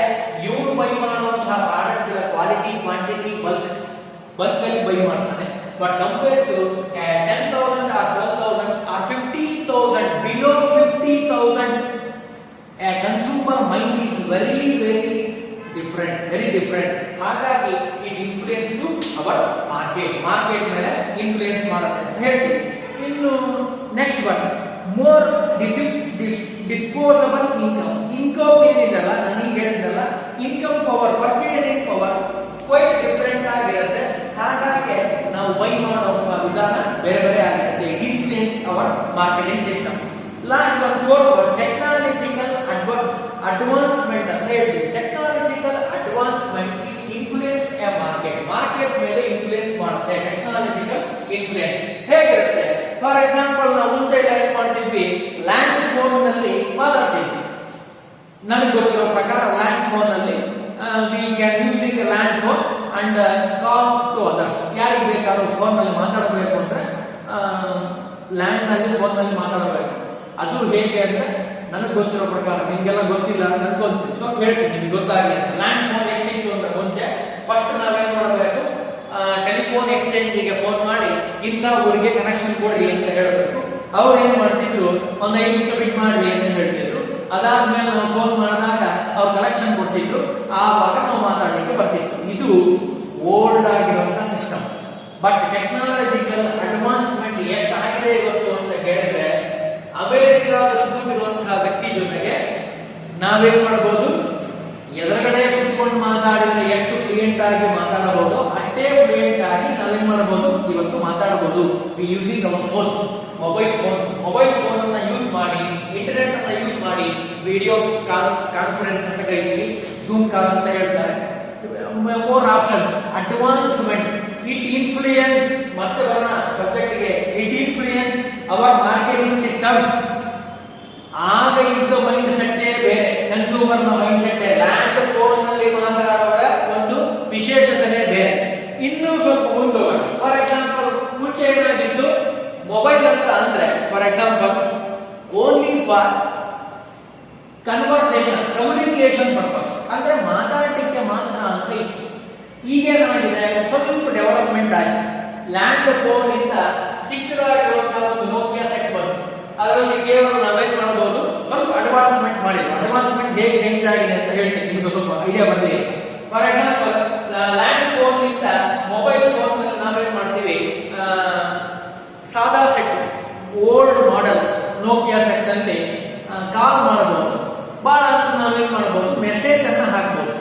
Speaker 1: ಇವನು ಬೈ ಮಾಡುವಂತಹ ಪ್ರಾಡಕ್ಟ್ ಕ್ವಾಲಿಟಿ ಕ್ವಾಂಟಿಟಿ ಬಲ್ಕ್ ಅಲ್ಲಿ buy ಮಾಡ್ತಾನೆ. But compare to 10,000 or 12,000 or 50,000, below 50,000, a consumer mind is very different. ಹಾಗಾಗಿ it influence to our market ಮೇಲೆ ಇನ್ಫ್ಲುಯೆನ್ಸ್ ಮಾಡುತ್ತೆ ಅಂತ ಹೇಳ್ತೀವಿ. ಇನ್ನು next one more disposable income ಏನಿದೆಲ್ಲ ನನಗೆ ಹೇಳಿದಲ್ಲ, income power, purchasing power quite different ಆಗಿರುತ್ತೆ. ಹಾಗಾಗಿ ನಾವು ಬೈ ಮಾಡುವಂತಹ ವಿಧಾನ ಬೇರೆ ಬೇರೆ ಆಗಿರುತ್ತೆ. It influence our marketing system. Last one fourth technological advancement ಅಂತ ಹೇಳ್ತೀವಿ. Technological advancement influence a market ಮೇಲೆ ಇನ್ಫ್ಲುಯೆನ್ಸ್ ಮಾಡುತ್ತೆ. ಟೆಕ್ನಾಲಜಿಕಲ್ ಇನ್ಫ್ಲುಯೆನ್ಸ್ ಹೇಗಿರುತ್ತೆ? ಫಾರ್ ಎಕ್ಸಾಂಪಲ್ ನಾವು ಮುಂಚೆ ಏನ್ ಮಾಡ್ತಿದ್ವಿ, ಲ್ಯಾಂಡ್ ಫೋನ್ ನಲ್ಲಿ ಮಾತಾಡ್ತಿದ್ವಿ. ನನಗೆ ಗೊತ್ತಿರೋ ಪ್ರಕಾರ ಲ್ಯಾಂಡ್ ಫೋನ್ ಅಲ್ಲಿ we can using a land phone and phone ನಲ್ಲಿ ಮಾತಾಡಬೇಕು ಅಂದ್ರೆ ಲ್ಯಾಂಡ್ ನಲ್ಲಿ ಫೋನ್ ನಲ್ಲಿ ಮಾತಾಡಬೇಕು. ಅದು ಹೇಗೆ ಅಂದ್ರೆ ನನಗೆ ಗೊತ್ತಿರೋ ಪ್ರಕಾರ, ನಿಮ್ಗೆಲ್ಲ ಗೊತ್ತಿಲ್ಲ ನನ್ಗೆ ಗೊತ್ತು, ಸ್ವಲ್ಪ ಹೇಳ್ತೀನಿ ನಿಮ್ಗೆ ಗೊತ್ತಾಗಲಿ ಅಂತ. ಲ್ಯಾಂಡ್ ಫೋನ್ ಎಷ್ಟಿತ್ತು ಅಂದ್ರೆ ಮುಂಚೆ ಫಸ್ಟ್ ನಾವೇನ್ ಮಾಡಬೇಕು, ಟೆಲಿಫೋನ್ ಎಕ್ಸ್ಚೇಂಜಿಗೆ ಫೋನ್ ಮಾಡಿ ಇಂಥ ಊರಿಗೆ ಕನೆಕ್ಷನ್ ಕೊಡ್ರಿ ಅಂತ ಹೇಳಬೇಕು. ಅವ್ರು ಏನ್ ಮಾಡ್ತಿದ್ರು, ಒಂದ್ 5 ನಿಮಿಷ ಬಿಟ್ ಮಾಡ್ರಿ ಅಂತ ಹೇಳ್ತಿದ್ರು. ಅದಾದ್ಮೇಲೆ ನಾವು ಫೋನ್ ಮಾಡಿದಾಗ ಅವ್ರು ಕನೆಕ್ಷನ್ ಕೊಡ್ತಿದ್ರು, ಆವಾಗ ನಾವು ಮಾತಾಡ್ಲಿಕ್ಕೆ ಬರ್ತಿತ್ತು. ಇದು ಓಲ್ಡ್ ಆಗಿರುವಂತ ಸಿಸ್ಟಮ್. ಬಟ್ ಟೆಕ್ನಾಲಜಿಕಲ್ ಅಡ್ವಾನ್ಸ್ಮೆಂಟ್ ಎಷ್ಟಾಗಿದೆ ಇವತ್ತು ಅಂತ ಹೇಳಿದ್ರೆ, ಅಮೆರಿಕಾದಲ್ಲಿರುವಂತಹ ವ್ಯಕ್ತಿ ಜೊತೆಗೆ ನಾವೇನ್ ಮಾಡಬಹುದು, ಎದುರುಗಡೆ ಕುತ್ಕೊಂಡು ಮಾತಾಡಿದ್ರೆ ಎಷ್ಟು ಫ್ಲೂಯೆಂಟ್ ಆಗಿ ಮಾತಾಡಬಹುದು ಅಷ್ಟೇ ಫ್ಲೂಯೆಂಟ್ ಆಗಿ ನಾವೇನ್ ಮಾಡಬಹುದು ಇವತ್ತು ಮಾತಾಡಬಹುದು. Using our phones, mobile phone ಅನ್ನ ಯೂಸ್ ಮಾಡಿ, ಇಂಟರ್ನೆಟ್ ಅನ್ನ ಯೂಸ್ ಮಾಡಿ, ವಿಡಿಯೋ ಕಾನ್ಫರೆನ್ಸ್ ಅಂತ ಕರೀತೀವಿ, ಜೂಮ್ ಕಾಲ್ ಅಂತ ಹೇಳ್ತಾರೆ. More options, advancement, it influence, ಮತ್ತೆ ಬರೋಣ ಸಬ್ಜೆಕ್ಟ್ ಗೆ, it influence our marketing system. ಆಗ ಇದ್ದ ಮೈಂಡ್ ಸೆಟ್ ಬೇರೆ, ಕನ್ಸ್ಯೂಮರ್ ನ ಮೈಂಡ್ ಸೆಟ್. ಲ್ಯಾಂಡ್ ಫೋನ್ ನಲ್ಲಿ ಮಾತಾಡುವ ಒಂದು ವಿಶೇಷತೆ ಬೇರೆ. ಇನ್ನೂ ಸ್ವಲ್ಪ ಮುಂದುವರೆ, ಫಾರ್ ಎಕ್ಸಾಂಪಲ್ ಮುಂಚೆ ಏನಾಗಿತ್ತು, ಮೊಬೈಲ್ ಅಂತ ಅಂದ್ರೆ for example only for conversation, communication purpose, ಅಂದ್ರೆ ಮಾತಾಡಲಿಕ್ಕೆ ಮಾತ್ರ ಅಂತ ಇತ್ತು. ಈಗೇನಾಗಿದೆ, ಸ್ವಲ್ಪ ಡೆವಲಪ್ಮೆಂಟ್ ಆಗಿದೆ. ಲ್ಯಾಂಡ್ ಫೋನ್ ಇಂದ ಚಿಕ್ಕದಾಗಿರುವಂತಹ ಒಂದು ನೋಕಿಯಾ ಸೆಟ್ ಬಂತು. ಅದರಲ್ಲಿ ಕೇವಲ ನಾವೇನ್ ಮಾಡಬಹುದು, ಸ್ವಲ್ಪ ಅಡ್ವಾನ್ಸ್ಮೆಂಟ್ ಮಾಡಿದ್ರು. ಅಡ್ವಾನ್ಸ್ಮೆಂಟ್ ಹೇಗೆ ಚೇಂಜ್ ಆಗಿದೆ ಅಂತ ಹೇಳ್ತೀನಿ, ನಿಮಗೆ ಸ್ವಲ್ಪ ಐಡಿಯಾ ಬರಲಿ. ಫಾರ್ ಎಕ್ಸಾಂಪಲ್ ಲ್ಯಾಂಡ್ ಫೋನ್ ಇಂದ ಮೊಬೈಲ್ ಫೋನ್ ನಾವೇನ್ ಮಾಡ್ತೀವಿ, ಸಾದಾ set, old model Nokia set ನಲ್ಲಿ ಕಾಲ್ ಮಾಡಬಹುದು. ಬಹಳ ನಾವೇನ್ ಮಾಡಬಹುದು, ಮೆಸೇಜ್ ಅನ್ನ ಹಾಕಬಹುದು.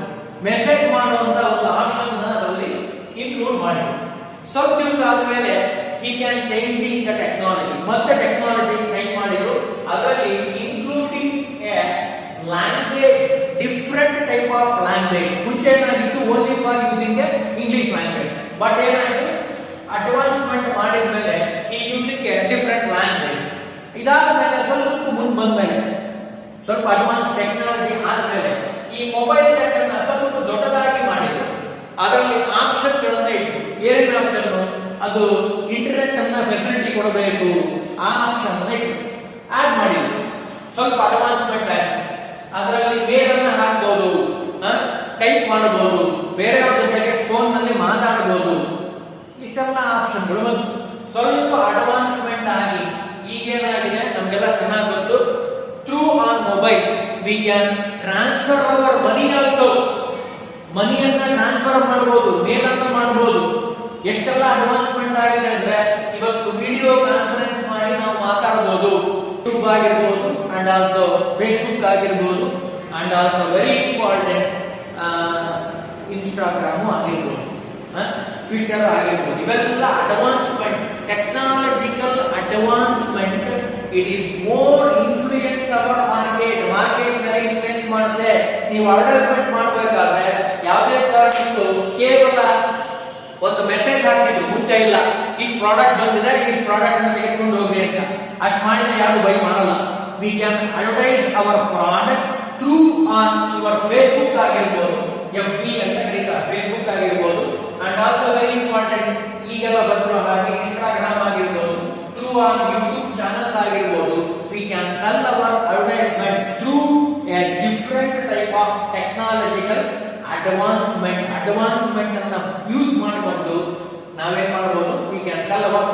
Speaker 1: ಮೆಸೇಜ್ ಮಾಡುವಂತ ಒಂದು ಆಪ್ಷನ್ ಅದರಲ್ಲಿ ಇನ್ಕ್ಲೂಡ್ ಮಾಡಿ. ಸ್ವಲ್ಪ ದಿವಸ ಆದ್ಮೇಲೆ ಈ ಕ್ಯಾನ್ ಚೇಂಜಿಂಗ್ ದ ಟೆಕ್ನಾಲಜಿ, ಮತ್ತೆ ಟೆಕ್ನಾಲಜಿ ಚೇಂಜ್ ಮಾಡಿದ್ರು. ಅದರಲ್ಲಿ including language, different type of language. ಮುಂಚೆ ಏನಾಗಿತ್ತು, only for using English language. But ಏನಾಯ್ತು, ಅಡ್ವಾನ್ಸ್ಮೆಂಟ್ ಮಾಡಿದ ಮೇಲೆ ಈ ಯೂಸಿಂಗ್ ಡಿಫ್ರೆಂಟ್ ಲ್ಯಾಂಗ್ವೇಜ್. ಇದಾದ ಮೇಲೆ ಸ್ವಲ್ಪ ಮುಂದೆ ಬಂದ್ಮೇಲೆ, ಸ್ವಲ್ಪ ಅಡ್ವಾನ್ಸ್ ಟೆಕ್ನಾಲಜಿ ಆದ್ಮೇಲೆ ಈ ಮೊಬೈಲ್ ಸೆಟ್ ಅನ್ನ ಸ್ವಲ್ಪ ದೊಡ್ಡದಾಗಿ ಮಾಡಿದ್ರು. ಅದರಲ್ಲಿ ಆಪ್ಷನ್ ಗಳನ್ನ ಇಟ್ಟು, ಏನೇನು ಆಪ್ಷನ್, ಅದು ಇಂಟರ್ನೆಟ್ ಅನ್ನ ಫೆಸಿಲಿಟಿ ಕೊಡಬೇಕು, ಆ ಆಪ್ಷನ್ ಅನ್ನ ಇಟ್ಟು ಆಡ್ ಮಾಡಿದ್ರು. ಸ್ವಲ್ಪ ಅಡ್ವಾನ್ಸ್ಮೆಂಟ್ ಆಯ್ತು. ಅದರಲ್ಲಿ ಮೇಲ್ ಅನ್ನ ಹಾಕಬಹುದು, ಟೈಪ್ ಮಾಡಬಹುದು, ಬೇರೆಯವ್ರ ಜೊತೆಗೆ ಫೋನ್ ನಲ್ಲಿ ಮಾತಾಡಬಹುದು. ಇಷ್ಟೆಲ್ಲ ಆಪ್ಷನ್ಗಳು ಬಂತು. ಸ್ವಲ್ಪ ಅಡ್ವಾನ್ಸ್ಮೆಂಟ್ ಆಗಿ ಈಗೇನಾಗಿದೆ, ನಮ್ಗೆಲ್ಲ ಚೆನ್ನಾಗಿ ಗೊತ್ತು, through on mobile we can transfer our money also. ಮನಿಯನ್ನ ಟ್ರಾನ್ಸ್ಫರ್ ಮಾಡಬಹುದು, ಮೇಲ್ ಅನ್ನ ಮಾಡಬಹುದು. ಎಷ್ಟೆಲ್ಲ ಅಡ್ವಾನ್ಸ್ಮೆಂಟ್ ಆಗಿದೆ ಅಂದ್ರೆ, ಇವತ್ತು ವಿಡಿಯೋ ಕಾನ್ಫರೆನ್ಸ್ ಮಾಡಿ ನಾವು ಮಾತಾಡಬಹುದು. ಯೂಟ್ಯೂಬ್ ಆಗಿರ್ಬೋದು, ಅಂಡ್ ಆಲ್ಸೋ ಫೇಸ್ಬುಕ್ ಆಗಿರ್ಬೋದು, and also very important Instagram ಆಗಿರ್ಬೋದು, ಟ್ವಿಟರ್ ಆಗಿರ್ಬೋದು. ಇವೆಲ್ಲ advancement, technological advancement. It is more influence our market. Market ಮೇಲೆ ಇನ್ಫ್ಲೂಯೆನ್ಸ್ ಮಾಡುತ್ತೆ. ನೀವು ಅಡ್ವರ್ಟೈಸ್ಮೆಂಟ್ ಮಾಡಬೇಕಾದ್ರೆ ಯಾವುದೇ ಕಾರಣಕ್ಕೂ ಕೇವಲ ಒಂದು ಮೆಸೇಜ್ ಹಾಕಿದ್ರು, ಮುಂಚೆ ಇಲ್ಲ, ಇಷ್ಟು ಪ್ರಾಡಕ್ಟ್ ಬಂದಿದೆ, ಇಷ್ಟು ಪ್ರಾಡಕ್ಟ್ ಅನ್ನು ತೆಗೆದುಕೊಂಡು ಹೋಗಿ ಅಂತ. ಅಷ್ಟು ಮಾಡಿದ್ರೆ ಯಾರು ಬೈ ಮಾಡಲ್ಲ. We can advertise hour product through on your Facebook ಆಗಿರ್ಬೋದು, FB ಅಂತ ಕರೀತಾರೆ, ಫೇಸ್ಬುಕ್ ಆಗಿರ್ಬೋದು, ಅಂಡ್ ಆಲ್ಸೋ ವೆರಿ ಇಂಪಾರ್ಟೆಂಟ್ ಈಗೆಲ್ಲ ಬರ್ತಿರೋ ಹಾಗೆ ಇನ್ಸ್ಟಾಗ್ರಾಮ್ ಆಗಿರ್ಬೋದು, ಥ್ರೂ ಆನ್ ಯೂಟ್ಯೂಬ್ ಚಾನಲ್ಸ್ ಆಗಿರ್ಬೋದು. We can sell our advertisement through a different type of technological advancement ಅನ್ನ ಯೂಸ್ ಮಾಡಿಕೊಂಡು ನಾವೇನ್ ಮಾಡಬಹುದು, we can sell our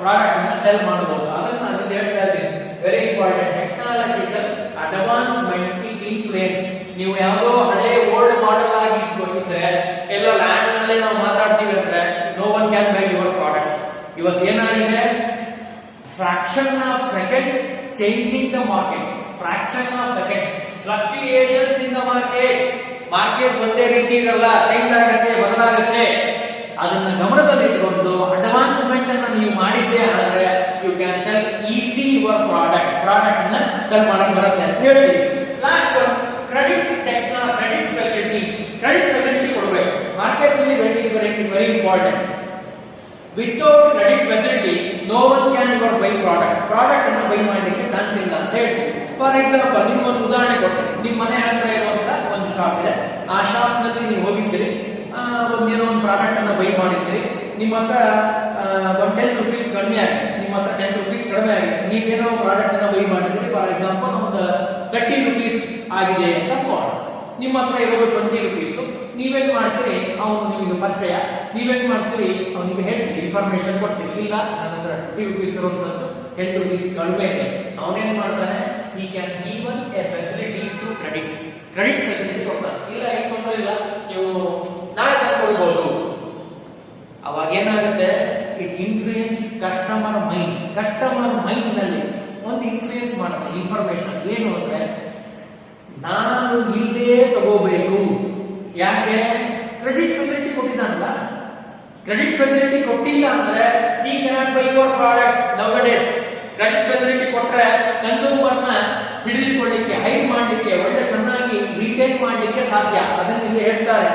Speaker 1: product ಅನ್ನ ಸೆಲ್ ಮಾಡಬಹುದು. ಅದನ್ನ ನಾನು ಹೇಳ್ತಾ ಇದ್ದೀನಿ, very important. Technological advancement it influence. ನೀವು ಯಾವುದೋ ಹಳೆ ಓಲ್ಡ್ ಮಾಡೆಲ್ ಆಗಿ ಇದ್ರೆ, ಎಲ್ಲ ಲ್ಯಾಂಡ್ ನಲ್ಲಿ ನಾವು ಮಾತಾಡ್ತೀವಿ ಅಂದ್ರೆ no one can buy your products. ಇವತ್ತು ಏನಾಗಿದೆ, fraction of second changing the market, fraction of second fluctuations in the market. Market ಒಂದೇ ರೀತಿ ಇರಲ್ಲ, ಚೇಂಜ್ ಆಗುತ್ತೆ, ಬದಲಾಗುತ್ತೆ. ಅದನ್ನ ಗಮನದಲ್ಲಿಟ್ಟುಕೊಂಡು ಅಡ್ವಾನ್ಸ್ಮೆಂಟ್ ಅನ್ನ ನೀವು ಮಾಡಿದ್ದೆ ಆದ್ರೆ you can sell easy your product ಅನ್ನ ಸೆಲ್ ಮಾಡಕ್ ಬರುತ್ತೆ ಅಂತ ಹೇಳ್ತೀವಿ. ಲಾಸ್ಟ್ ಕ್ರೆಡಿಟ್ ಫೆಸಿಲಿಟಿ ಕೊಡಬೇಕು. ಮಾರ್ಕೆಟ್ ನಲ್ಲಿ very important. Without credit facility no one can your buy product ಅನ್ನ ಬೈ ಮಾಡಲಿಕ್ಕೆ ಚಾನ್ಸ್ ಇಲ್ಲ ಅಂತ ಹೇಳ್ತೀವಿ. ಫಾರ್ ಎಕ್ಸಾಂಪಲ್ ನಿಮ್ಗೊಂದು ಉದಾಹರಣೆ ಕೊಟ್ಟೆ. ನಿಮ್ಮ ಮನೆ ಹತ್ರ ಇರುವಂತ ಒಂದು ಶಾಪ್ ಇದೆ. ಆ ಶಾಪ್ ನಲ್ಲಿ ನೀವು ಹೋಗಿದ್ದೀರಿ, ಏನೋ ಒಂದು ಪ್ರಾಡಕ್ಟ್ ಅನ್ನ ಬೈ ಮಾಡಿದ್ದೀರಿ. ನಿಮ್ಮ ಹತ್ರ ಒಂದು 10 rupees ಕಡಿಮೆ ಆಗಿದೆ, ನಿಮ್ಮ ಹತ್ರ 10 rupees ಕಡಿಮೆ ಆಗಿದೆ, ನೀವೇನೋ ಪ್ರಾಡಕ್ಟ್ ಅನ್ನ ಬೈ ಮಾಡಿದ್ರೆ ಫಾರ್ ಎಕ್ಸಾಂಪಲ್ ಒಂದು 30 rupees ಆಗಿದೆ ಅಂತ ಅನ್ಕೊಳ್ಳೋಣ. ನಿಮ್ಮ ಹತ್ರ ಇರೋದು 20 rupees. ನೀವೇನ್ ಮಾಡ್ತೀರಿ, ಅವನು ನಿಮಗೆ ಪರಿಚಯ, ನೀವೇನ್ ಮಾಡ್ತೀರಿ, ಅವನಿಗೆ ಹೇಳ್ತೀರಿ, ಇನ್ಫಾರ್ಮೇಶನ್ ಕೊಡ್ತೀರಿ, ಇಲ್ಲ ನನ್ನ ಹತ್ರ 20 rupees ಇರುವಂತದ್ದು 10 rupees ಕಡಿಮೆ ಇದೆ. ಅವನೇನ್ ಮಾಡ್ತಾನೆ, he can given a facility to credit facility ಕೊಡ್ತಾನೆ. ಇಲ್ಲ ಏನ್ ತೊಂದರೆ ಇಲ್ಲ, ನೀವು ನಾಳೆ ತಗೊಳ್ಬಹುದು. ಅವಾಗ ಏನಾಗುತ್ತೆ, ಇಟ್ ಇನ್ಫ್ಲೂಯೆನ್ಸ್ ಕಸ್ಟಮರ್ ಮೈಂಡ್ ನಲ್ಲಿ ಒಂದು ಇನ್ಫ್ಲೂಯೆನ್ಸ್ ಮಾಡುತ್ತೆ ಇನ್ಫಾರ್ಮೇಶನ್. ಏನು ಅಂದ್ರೆ ನಾನು ಇಲ್ಲೇ ತಗೋಬೇಕು, ಯಾಕೆ ಕ್ರೆಡಿಟ್ ಫೆಸಿಲಿಟಿ ಕೊಟ್ಟಿದ್ದಾನಲ್ಲ. ಕ್ರೆಡಿಟ್ ಫೆಸಿಲಿಟಿ ಕೊಟ್ಟಿಲ್ಲ ಅಂದ್ರೆ he cannot buy your product nowadays. Credit facility ಕೊಟ್ರೆ ಕನ್ಸ್ಯೂಮರ್ನ ಹಿಡಿದುಕೊಳ್ಳಿಕ್ಕೆ, ಹೈಡ್ ಮಾಡಲಿಕ್ಕೆ, ಒಳ್ಳೆ ಚೆನ್ನಾಗಿ ರಿಟೈನ್ ಮಾಡಲಿಕ್ಕೆ ಸಾಧ್ಯ. ಅದನ್ನ ಇಲ್ಲಿ ಹೇಳ್ತಾರೆ,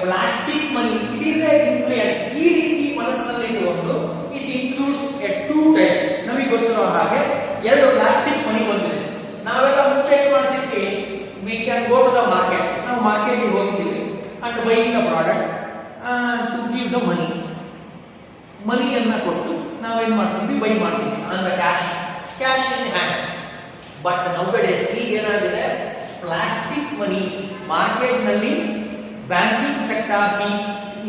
Speaker 1: plastic money it is A influence. ಈ ರೀತಿ ಮನಸ್ಸಿನಲ್ಲಿ ಇಟ್ಟುಕೊಂಡು ಇಟ್ ಇನ್ಕ್ಲೂಡ್ಸ್ ಎ 2 types. ನಮಗೆ ಗೊತ್ತಿರೋ ಹಾಗೆ 2 ಪ್ಲಾಸ್ಟಿಕ್ ಮನಿ ಬಂದಿದೆ. ನಾವೆಲ್ಲ ಮುಂಚೆ ಏನ್ ಮಾಡ್ತಿದ್ವಿ, we can go to the market. ನಾವು ಮಾರ್ಕೆಟ್ಗೆ ಹೋಗಿದ್ದೀವಿ and buying the product to give the ಮನಿಯನ್ನ ಕೊಟ್ಟು ನಾವೇನ್ ಮಾಡ್ತೀವಿ, ಬೈ ಮಾಡ್ತೀವಿ ಅಂದ್ರೆ cash in hand. But nowadays ಈಗ ಏನಾಗಿದೆ, ಪ್ಲಾಸ್ಟಿಕ್ ಮನಿ ಮಾರ್ಕೆಟ್ ನಲ್ಲಿ ಬ್ಯಾಂಕಿಂಗ್ ಸೆಕ್ಟರ್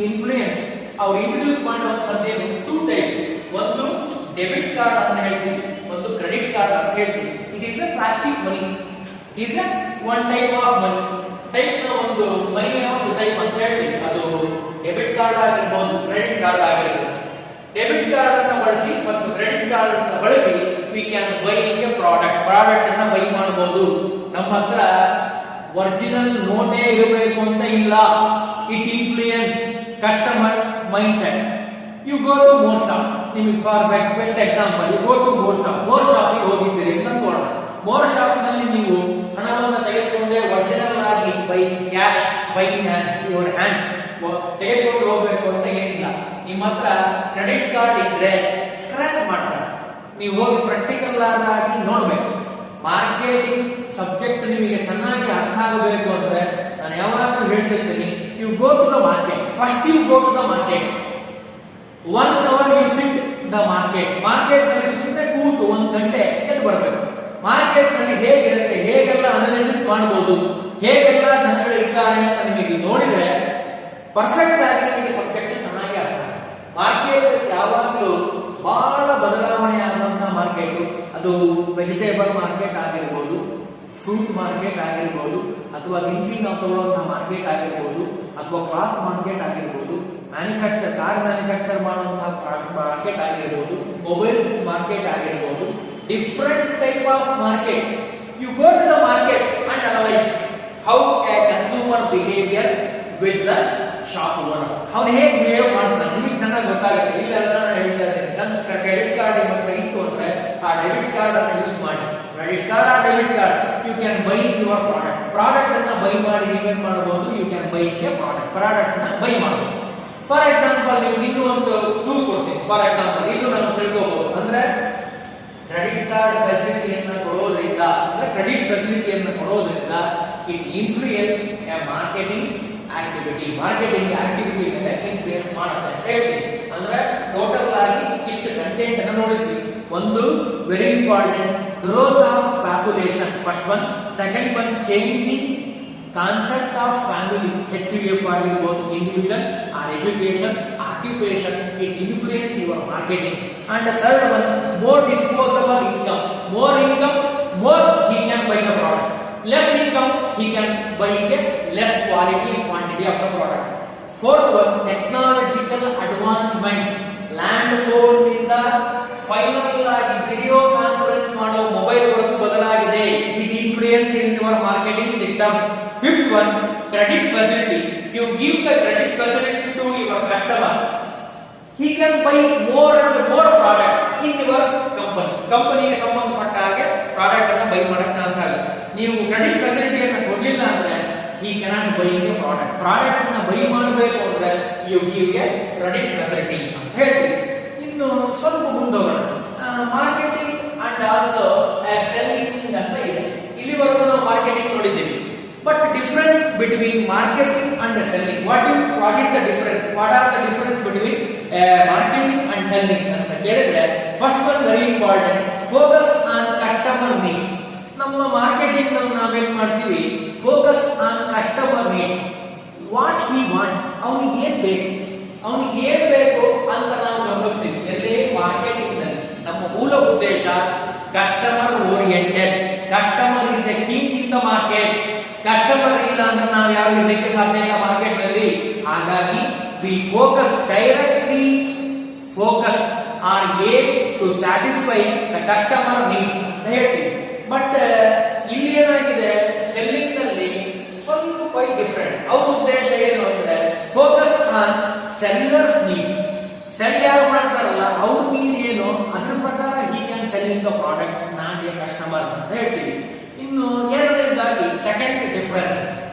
Speaker 1: ಇನ್ಫ್ಲೂಯೆನ್ಸ್ ಅವ್ರು ಇಂಟ್ರೊಡ್ಯೂಸ್ ಮಾಡುವಂತದ್ದೇನು 2 types. ಒಂದು ಡೆಬಿಟ್ ಕಾರ್ಡ್ ಅಂತ ಹೇಳ್ತೀವಿ, ಒಂದು ಕ್ರೆಡಿಟ್ ಕಾರ್ಡ್ ಅಂತ ಹೇಳ್ತೀವಿ. It is a plastic money, it is one type of money. Type ನ ಒಂದು ಮನಿಯ ಒಂದು ಟೈಪ್ ಅಂತ ಹೇಳ್ತೀವಿ. ಅದು ಡೆಬಿಟ್ ಕಾರ್ಡ್ ಆಗಿರ್ಬೋದು, ಕ್ರೆಡಿಟ್ ಕಾರ್ಡ್ ಆಗಿರ್ಬೋದು. ಡೆಬಿಟ್ ಕಾರ್ಡ್ ಅನ್ನು ಬಳಸಿ ಮತ್ತು ಕ್ರೆಡಿಟ್ ಕಾರ್ಡ್ ಅನ್ನು ಬಳಸಿ we can buy a product ಅನ್ನ ಬೈ ಮಾಡಬಹುದು. ನಮ್ಮ ಹತ್ರ ಒರಿಜಿನಲ್ ನೋಟೇ ಇರಬೇಕು ಅಂತ ಇಲ್ಲ. It influence customer mind set. You go to More shop, ನಿಮಗೆ for best example, you go to More shop ಹೋಗಿದ್ದೀರಿ ಅಂತ ಅನ್ಕೊಳ್ಳೋಣ. ಮೋರ್ ಶಾಪ್ ನಲ್ಲಿ ನೀವು ಹಣವನ್ನು ತೆಗೆದುಕೊಂಡೇ ಒರಿಜಿನಲ್ ಆಗಿ buy cash buy your hand ತೆಗೆದುಕೊಂಡು ಹೋಗ್ಬೇಕು ಅಂತ ಏನಿಲ್ಲ. ನಿಮ್ಮ ಹತ್ರ ಕ್ರೆಡಿಟ್ ಕಾರ್ಡ್ ಇದ್ರೆ ಸ್ಕ್ರಾಚ್ ಮಾಡ್ತಾರೆ. ನೀವು ಹೋಗಿ ಪ್ರಾಕ್ಟಿಕಲ್ ಆಗಿ ನೋಡ್ಬೇಕು. ಮಾರ್ಕೆಟಿಂಗ್ ಸಬ್ಜೆಕ್ಟ್ ನಿಮಗೆ ಚೆನ್ನಾಗಿ ಅರ್ಥ ಆಗಬೇಕು ಅಂದ್ರೆ ನಾನು ಯಾವಾಗಲೂ ಹೇಳ್ತಿರ್ತೀನಿ, you go to the market. First you go to the market. 1 hour you sit the market ನಲ್ಲಿ ಸುಮ್ಮನೆ ಕೂತು 1 ಗಂಟೆ ಎದ್ದು ಬರಬೇಕು. ಮಾರ್ಕೆಟ್ ನಲ್ಲಿ ಹೇಗಿರುತ್ತೆ, ಹೇಗೆಲ್ಲ ಅನಾಲಿಸಿಸ್ ಮಾಡಬಹುದು, ಹೇಗೆಲ್ಲ ಜನಗಳು ಇರ್ತಾರೆ ಅಂತ ನಿಮಗೆ ನೋಡಿದ್ರೆ ಪರ್ಫೆಕ್ಟ್ ಆಗಿ ನಿಮಗೆ ಸಬ್ಜೆಕ್ಟ್ ಚೆನ್ನಾಗಿ ಅರ್ಥ. ಮಾರ್ಕೆಟ್ ಯಾವಾಗಲೂ ಬಹಳ ಬದಲಾವಣೆ ಆಗುವಂತಹ ಮಾರ್ಕೆಟ್. ಅದು ವೆಜಿಟೇಬಲ್ ಮಾರ್ಕೆಟ್ ಆಗಿರ್ಬೋದು, ಫ್ರೂಟ್ ಮಾರ್ಕೆಟ್ ಆಗಿರ್ಬೋದು, ಅಥವಾ ದಿನಸಿ ನಾವು ತಗೊಳ್ಳುವಂತಹ ಮಾರ್ಕೆಟ್ ಆಗಿರ್ಬೋದು, ಅಥವಾ ಕ್ಲಾತ್ ಮಾರ್ಕೆಟ್ ಆಗಿರ್ಬೋದು, ಕಾರ್ ಮ್ಯಾನುಫ್ಯಾಕ್ಚರ್ ಮಾಡುವಂತಹ ಮಾರ್ಕೆಟ್ ಆಗಿರ್ಬೋದು, ಮೊಬೈಲ್ ಮಾರ್ಕೆಟ್ ಆಗಿರ್ಬೋದು. Different type of market. You go to the market and analyse how a consumer behaviour with the shop owner. ಅವನು ಹೇಗೆ ಬಿಹೇವ್ ಮಾಡ್ತಾನೆ ನಿಮಗೆ ಚೆನ್ನಾಗಿ ಗೊತ್ತಾಗುತ್ತೆ. ಇಲ್ಲೆಲ್ಲ ನಾನು ಹೇಳ್ತಾ ಇದ್ದೀನಿ, ನನ್ನ ಕ್ರೆಡಿಟ್ ಕಾರ್ಡ್ ಮತ್ತೆ ಇತ್ತು ಅಂದ್ರೆ ಆ ಡೆಬಿಟ್ ಕಾರ್ಡ್ ಅನ್ನು ಯೂಸ್ ಮಾಡಿ. ಕ್ರೆಡಿಟ್ ಕಾರ್ಡ್ ಆ debit card you can buy your product ಅನ್ನ ಬೈ ಮಾಡಿ ನೀವೇನ್ ಮಾಡಬಹುದು, you can buy a product ಅನ್ನ ಬೈ ಮಾಡಬಹುದು. ಫಾರ್ ಎಕ್ಸಾಂಪಲ್ ನೀವು ಇನ್ನೂ ಒಂದು ಕ್ಲೂ ಕೊಡ್ತೀನಿ. ಫಾರ್ ಎಕ್ಸಾಂಪಲ್ ಇದು ನಾವು ತಿಳ್ಕೋಬಹುದು. ಅಂದ್ರೆ ಕ್ರೆಡಿಟ್ ಕಾರ್ಡ್ ಫೆಸಿಲಿಟಿಯನ್ನು ಕೊಡೋದ್ರಿಂದ, ಅಂದ್ರೆ ಕ್ರೆಡಿಟ್ ಫೆಸಿಲಿಟಿಯನ್ನು ಕೊಡೋದ್ರಿಂದ it influence A marketing activity ಮೇಲೆ ಇನ್ಫ್ಲೂಯೆನ್ಸ್ ಮಾಡುತ್ತೆ ಅಂತ ಹೇಳ್ತೀವಿ. ಅಂದ್ರೆ ಟೋಟಲ್ ಆಗಿ ಇಷ್ಟು ಕಂಟೆಂಟ್ ಅನ್ನು ನೋಡಿದ್ವಿ. ಒಂದು very important, growth of population first one. Second one, changing concept of family, HUF ಆಗಿರ್ಬೋದು, individual or education, occupation, it influence your marketing. And third one, more disposable income, more he can buy the product. Less income, he can buy a less quality and quantity of the product. Fourth one, technological advancement. Land phone ನಿಂದ final ಆಗಿ video conference ಮಾಡೋ mobile ವರೆಗೂ ಬದಲಾಗಿದೆ. It influence in your marketing system. Fifth one, credit facility. You give the credit facility to your customer. He can buy more and more products in your company. ಕಂಪನಿಗೆ ಸಂಬಂಧಪಟ್ಟ ಹಾಗೆ product ಅನ್ನು by ಮಾಡಕ್ಕೆ chance ಆಗುತ್ತೆ. ನೀವು credit ಫೆಸಿಲಿಟಿಯನ್ನು ಕೊಡಲಿಲ್ಲ ಅಂದ್ರೆ he cannot buy a product ಅನ್ನು ಬೈ ಮಾಡಬೇಕು ಅಂದ್ರೆ you give a credit facility ಅಂತ ಹೇಳ್ತೀವಿ. ಇನ್ನು ಸ್ವಲ್ಪ ಮುಂದೋಗೋಣ. ಮಾರ್ಕೆಟಿಂಗ್ ಅಂಡ್ ಆಲ್ಸೋ ಸೆಲ್ಲಿಂಗ್ ಅಂತ ಇದೆ. ಇಲ್ಲಿವರೆಗೂ ನಾವು ಮಾರ್ಕೆಟಿಂಗ್ ನೋಡಿದ್ದೀವಿ. But difference between marketing and selling. What is the difference? What are the difference between marketing and selling ಅಂತ ಕೇಳಿದ್ರೆ first one very important, focus on customer needs. ನಮ್ಮ marketing ನಲ್ಲಿ ನಾವೇನ್ ಮಾಡ್ತೀವಿ, focus on customer needs. What he want, ಅವನಿಗೆ ಏನ್ ಬೇಕು, ಅವನಿಗೆ ಏನ್ ಬೇಕು ಅಂತ ನಾವು ಗಮನಿಸ್ತೀವಿ. ಎಲ್ಲಿ ಮಾರ್ಕೆಟಿಂಗ್ ನಲ್ಲಿ ನಮ್ಮ ಮೂಲ ಉದ್ದೇಶ customer oriented. Customer is A king in the market. Customer ಇಲ್ಲ ಅಂದ್ರೆ ನಾವು ಯಾರು ಇರಲಿಕ್ಕೆ ಸಾಧ್ಯ ಇಲ್ಲ ಮಾರ್ಕೆಟ್ ನಲ್ಲಿ. ಹಾಗಾಗಿ we focus directly focus on aim to satisfy the customer needs ಅಂತ ಹೇಳ್ತೀವಿ. ಬಟ್ ಇಲ್ಲಿ ಏನಾಗಿದೆ, ಸೆಲ್ಲಿಂಗ್ ನಲ್ಲಿ ಸ್ವಲ್ಪ ಕ್ವೈಟ್ ಡಿಫರೆಂಟ್. ಅವ್ರ ಉದ್ದೇಶ ಏನು ಅಂದ್ರೆ focus on sellers needs. Cell ಯಾರು ಮಾಡ್ತಾರಲ್ಲ ಅವ್ರ ನೀಡ್ ಏನು, ಅದ್ರ ಪ್ರಕಾರ he can selling the product, not A customer ಅಂತ ಹೇಳ್ತೀವಿ. ಇನ್ನು ಎರಡನೇದಾಗಿ second difference,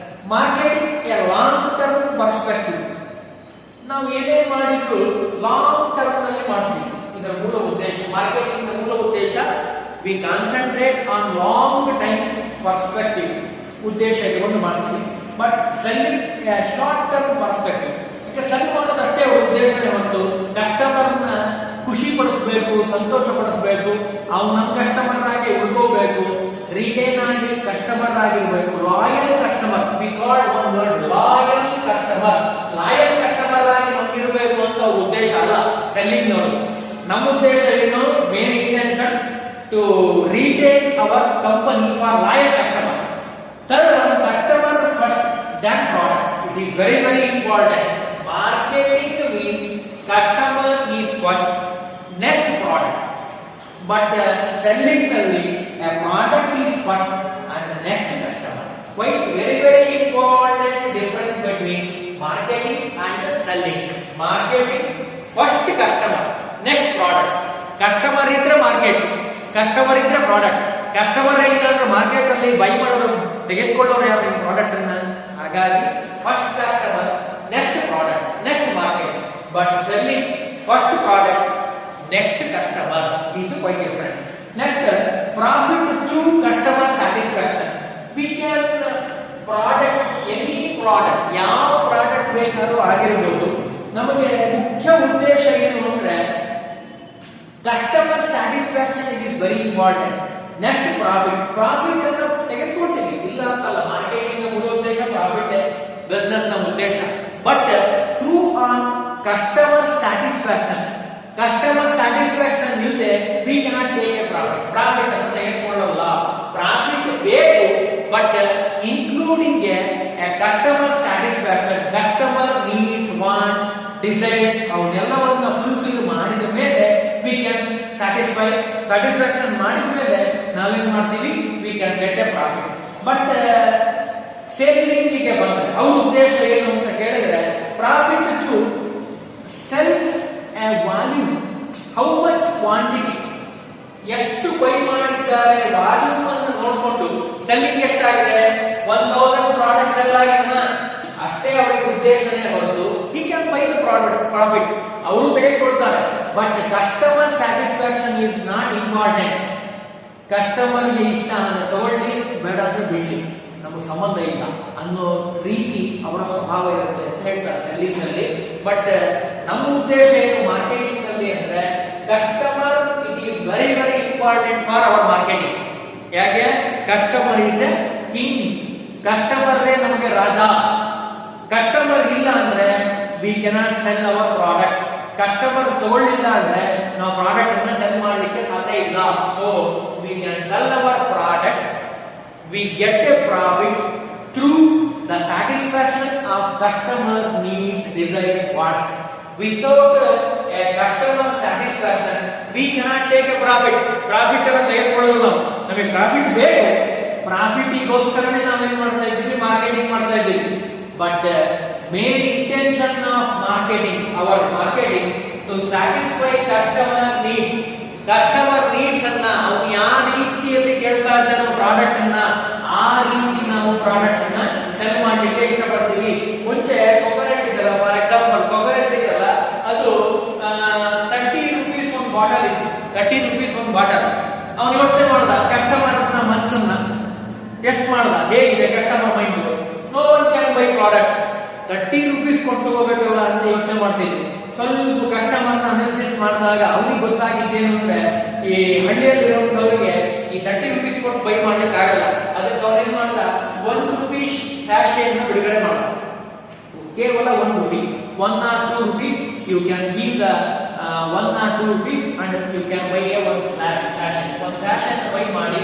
Speaker 1: marketing A long term perspective. ನಾವು ಏನೇ ಮಾಡಿದ್ರು ಲಾಂಗ್ ಟರ್ಮ್ ನಲ್ಲಿ ಮಾಡಿಸ್ತೀವಿ. ಇದರ ಮೂಲ ಉದ್ದೇಶ, ಮಾರ್ಕೆಟಿಂಗ್ ನ ಮೂಲ ಉದ್ದೇಶ we concentrate on long time perspective ಉದ್ದೇಶ ಇಟ್ಕೊಂಡು ಮಾಡ್ತೀವಿ. But selling a short term perspective. ಯಾಕೆ ಸೆಲ್ ಮಾಡೋದಷ್ಟೇ ಉದ್ದೇಶನೇ ಹೊರತು ಕಸ್ಟಮರ್ನ ಖುಷಿ ಪಡಿಸಬೇಕು, ಸಂತೋಷ ಪಡಿಸಬೇಕು, ಅವ್ನು ನಮ್ಮ ಕಸ್ಟಮರ್ ಆಗಿ ಉಳ್ಕೋಬೇಕು, ರಿಟೇನ್ ಆಗಿ ಕಸ್ಟಮರ್ ಆಗಿರ್ಬೇಕು, loyal customer. We called one word loyal customer. Loyal customer ಆಗಿ ನಮ್ಗಿರ್ಬೇಕು ಅಂತ ಉದ್ದೇಶ ಅಲ್ಲ ಸೆಲ್ಲಿಂಗ್ ನವರು. ನಮ್ಮ ಉದ್ದೇಶ ಏನು, main intention to retain our company for loyal customer. Third one, customer first that product. It is very very important. Marketing means customer is first, next product. But selling ನಲ್ಲಿ a product is first and next customer. Quite very important difference between marketing and selling. Marketing first customer, next product. Customer ಇದ್ರೆ market, customer ಇದ್ರೆ product. Customer ಇಲ್ಲ ಅಂದ್ರೆ market ಅಲ್ಲಿ by ಮಾಡೋರು, ತೆಗೆದುಕೊಳ್ಳೋರು ಯಾರು ನಿಮ್ಮ product ಅನ್ನ. ಹಾಗಾಗಿ first customer, next product, next market. But selling first product, next customer. ಇದು quite different. Next, profit through customer satisfaction. We can product any product, ಯಾವ ಪ್ರಾಡಕ್ಟ್ ಬೇಕಾದ್ರೂ ಆಗಿರಬಹುದು. ನಮಗೆ ಮುಖ್ಯ ಉದ್ದೇಶ ಏನು ಅಂದ್ರೆ customer satisfaction. It is very important. Next profit. Profit ಅನ್ನು ತೆಗೆದುಕೊಳ್ತೀವಿ, ಇಲ್ಲ ಅಂತಲ್ಲ. ಮಾರ್ಕೆಟಿಂಗ್ ಮೂಲ ಉದ್ದೇಶ ಪ್ರಾಫಿಟ್, ಬಿಸ್ನೆಸ್ ನ ಉದ್ದೇಶ. But through on customer satisfaction. Customer satisfaction ಇಲ್ಲದೆ we cannot take a profit. Profit ಅನ್ನು ತೆಗೆದುಕೊಳ್ಳಲ್ಲ. ಪ್ರಾಫಿಟ್ ಬೇಕು, but including a customer satisfaction. Customer needs, wants, desires ಅವನ್ನೆಲ್ಲವನ್ನ ಫುಲ್ಫಿಲ್ ಮಾಡಿದ ಮೇಲೆ ವಿ ಕ್ಯಾನ್ ಸ್ಯಾಟಿಸ್ಫೈ. ಸ್ಯಾಟಿಸ್ಫ್ಯಾಕ್ಷನ್ ಮಾಡಿದ ಮೇಲೆ ನಾವೇನ್ ಮಾಡ್ತೀವಿ, we can get a profit. But selling ಗೆ ಬಂದ್ರೆ ಅವ್ರ ಉದ್ದೇಶ ಏನು ಅಂತ ಕೇಳಿದ್ರೆ profit through sales volume. How much quantity, ಎಷ್ಟು ಬೈ ಮಾಡಿದ್ದಾರೆ, ವಾಲ್ಯೂಮ್ ಅನ್ನು ನೋಡಿಕೊಂಡು ಸೆಲ್ಲಿಂಗ್ ಎಷ್ಟಾಗಿದೆ, 1000 ಪ್ರಾಡಕ್ಟ್ ಸೆಲ್ ಆಗಿದೆ ಅಷ್ಟೇ ಅವರಿಗೆ ಉದ್ದೇಶನೇ ಹೊರತು he can buy the profit. ಅವರು ತೆಗೆದುಕೊಳ್ತಾರೆ. But customer satisfaction is not important. ಕಸ್ಟಮರ್ಗೆ ಇಷ್ಟ ಅಂದ್ರೆ ತಗೊಳ್ಳಿ, ಬೇಡ ಅಂದ್ರೆ ಬಿಡ್ಲಿ, ನಮಗೆ ಸಂಬಂಧ ಇಲ್ಲ ಅನ್ನೋ ರೀತಿ ಅವರ ಸ್ವಭಾವ ಇರುತ್ತೆ ಅಂತ ಹೇಳ್ತಾರೆ ಸೆಲ್ಲಿಂಗ್ ನಲ್ಲಿ. ಬಟ್ ನಮ್ಮ ಉದ್ದೇಶ ಏನು ಮಾರ್ಕೆಟಿಂಗ್ ನಲ್ಲಿ ಅಂದ್ರೆ customer, it is very important for our marketing. ಯಾಕೆ, customer is a king. Customer ನಮಗೆ ರಾಜ. ಕಸ್ಟಮರ್ ಇಲ್ಲ ಅಂದ್ರೆ we cannot sell our product. Customer ತಗೊಳ್ಳಿಲ್ಲ ಅಂದ್ರೆ ನಾವು ಪ್ರಾಡಕ್ಟ್ ಅನ್ನ ಸೆಲ್ ಮಾಡಲಿಕ್ಕೆ ಸಾಧ್ಯ ಇಲ್ಲ. So we can sell our product, we get a profit through the satisfaction of customer needs, desires, wants. Without a customer satisfaction, we cannot take a profit. Profit ಅನ್ನು ತೆಗೆದುಕೊಳ್ಳೋದು ನಾವು. ನಮಗೆ ಪ್ರಾಫಿಟ್ ಬೇಕು, ಪ್ರಾಫಿಟಿಗೋಸ್ಕರನೇ ನಾವೇನ್ ಮಾಡ್ತಾ ಇದ್ದೀವಿ, ಮಾರ್ಕೆಟಿಂಗ್ ಮಾಡ್ತಾ ಇದ್ದೀವಿ. But main intention of marketing, our marketing to satisfy customer needs. Customer needs ಅನ್ನ ಅವ್ನು ಯಾವ ರೀತಿಯಲ್ಲಿ ಕೇಳ್ತಾ ಇದ್ದಾನೋ ಪ್ರಾಡಕ್ಟ್ ಅನ್ನ, ಆ ರೀತಿ ನಾವು ಪ್ರಾಡಕ್ಟ್ ಅನ್ನ ಸೆಲ್ ಮಾಡಲಿಕ್ಕೆ ಇಷ್ಟಪಡ್ತೀವಿ. ಮುಂಚೆ ಕೊಕೊನೆಟ್ ಇದೆಲ್ಲ, ಫಾರ್ ಎಕ್ಸಾಂಪಲ್ ಕೊಕೊನೆಟ್ ಇದೆಲ್ಲ, ಅದು 30 ರೂಪೀಸ್ ಒಂದು ಬಾಟಲ್ ಇತ್ತು. 30 ರೂಪೀಸ್ ಒಂದು ಬಾಟಲ್. ಅವ್ನು ಯೋಚನೆ ಮಾಡ್ದ, ಕಸ್ಟಮರ್ ಮನಸ್ಸನ್ನ ಟೆಸ್ಟ್ ಮಾಡ್ದ, ಹೇಗಿದೆ customer mind. No one can buy products. 30 rupees ಕೊಟ್ಟು ತಗೋಬೇಕಲ್ಲ ಅಂತ ಯೋಚನೆ ಮಾಡ್ತಿದ್ವಿ. ಸ್ವಲ್ಪ ಕಸ್ಟಮರ್ನ ಅನಾಲಿಸಿಸ್ ಮಾಡಿದಾಗ ಅವ್ರಿಗೆ ಗೊತ್ತಾಗಿದ್ದೇನು ಅಂದ್ರೆ ಈ ಹಳ್ಳಿಯಲ್ಲಿರೋರಿಗೆ ಈ 30 ರೂಪೀಸ್ ಕೊಟ್ಟು ಬೈ ಮಾಡ್ಲಿಕ್ಕೆ ಆಗಲ್ಲ. ಅದಕ್ಕೆ ಅವ್ರು ಏನ್ ಮಾಡ್ದ, 1 ರೂಪೀಸ್ ಸ್ಯಾಶೆಯನ್ನು ಬಿಡುಗಡೆ ಮಾಡ, ಕೇವಲ 1 rupee, 1 or 2 rupees you can give the 1 or 2 rupees and you can buy a one sachet. ಒಂದು sachet ಬೈ ಮಾಡಿ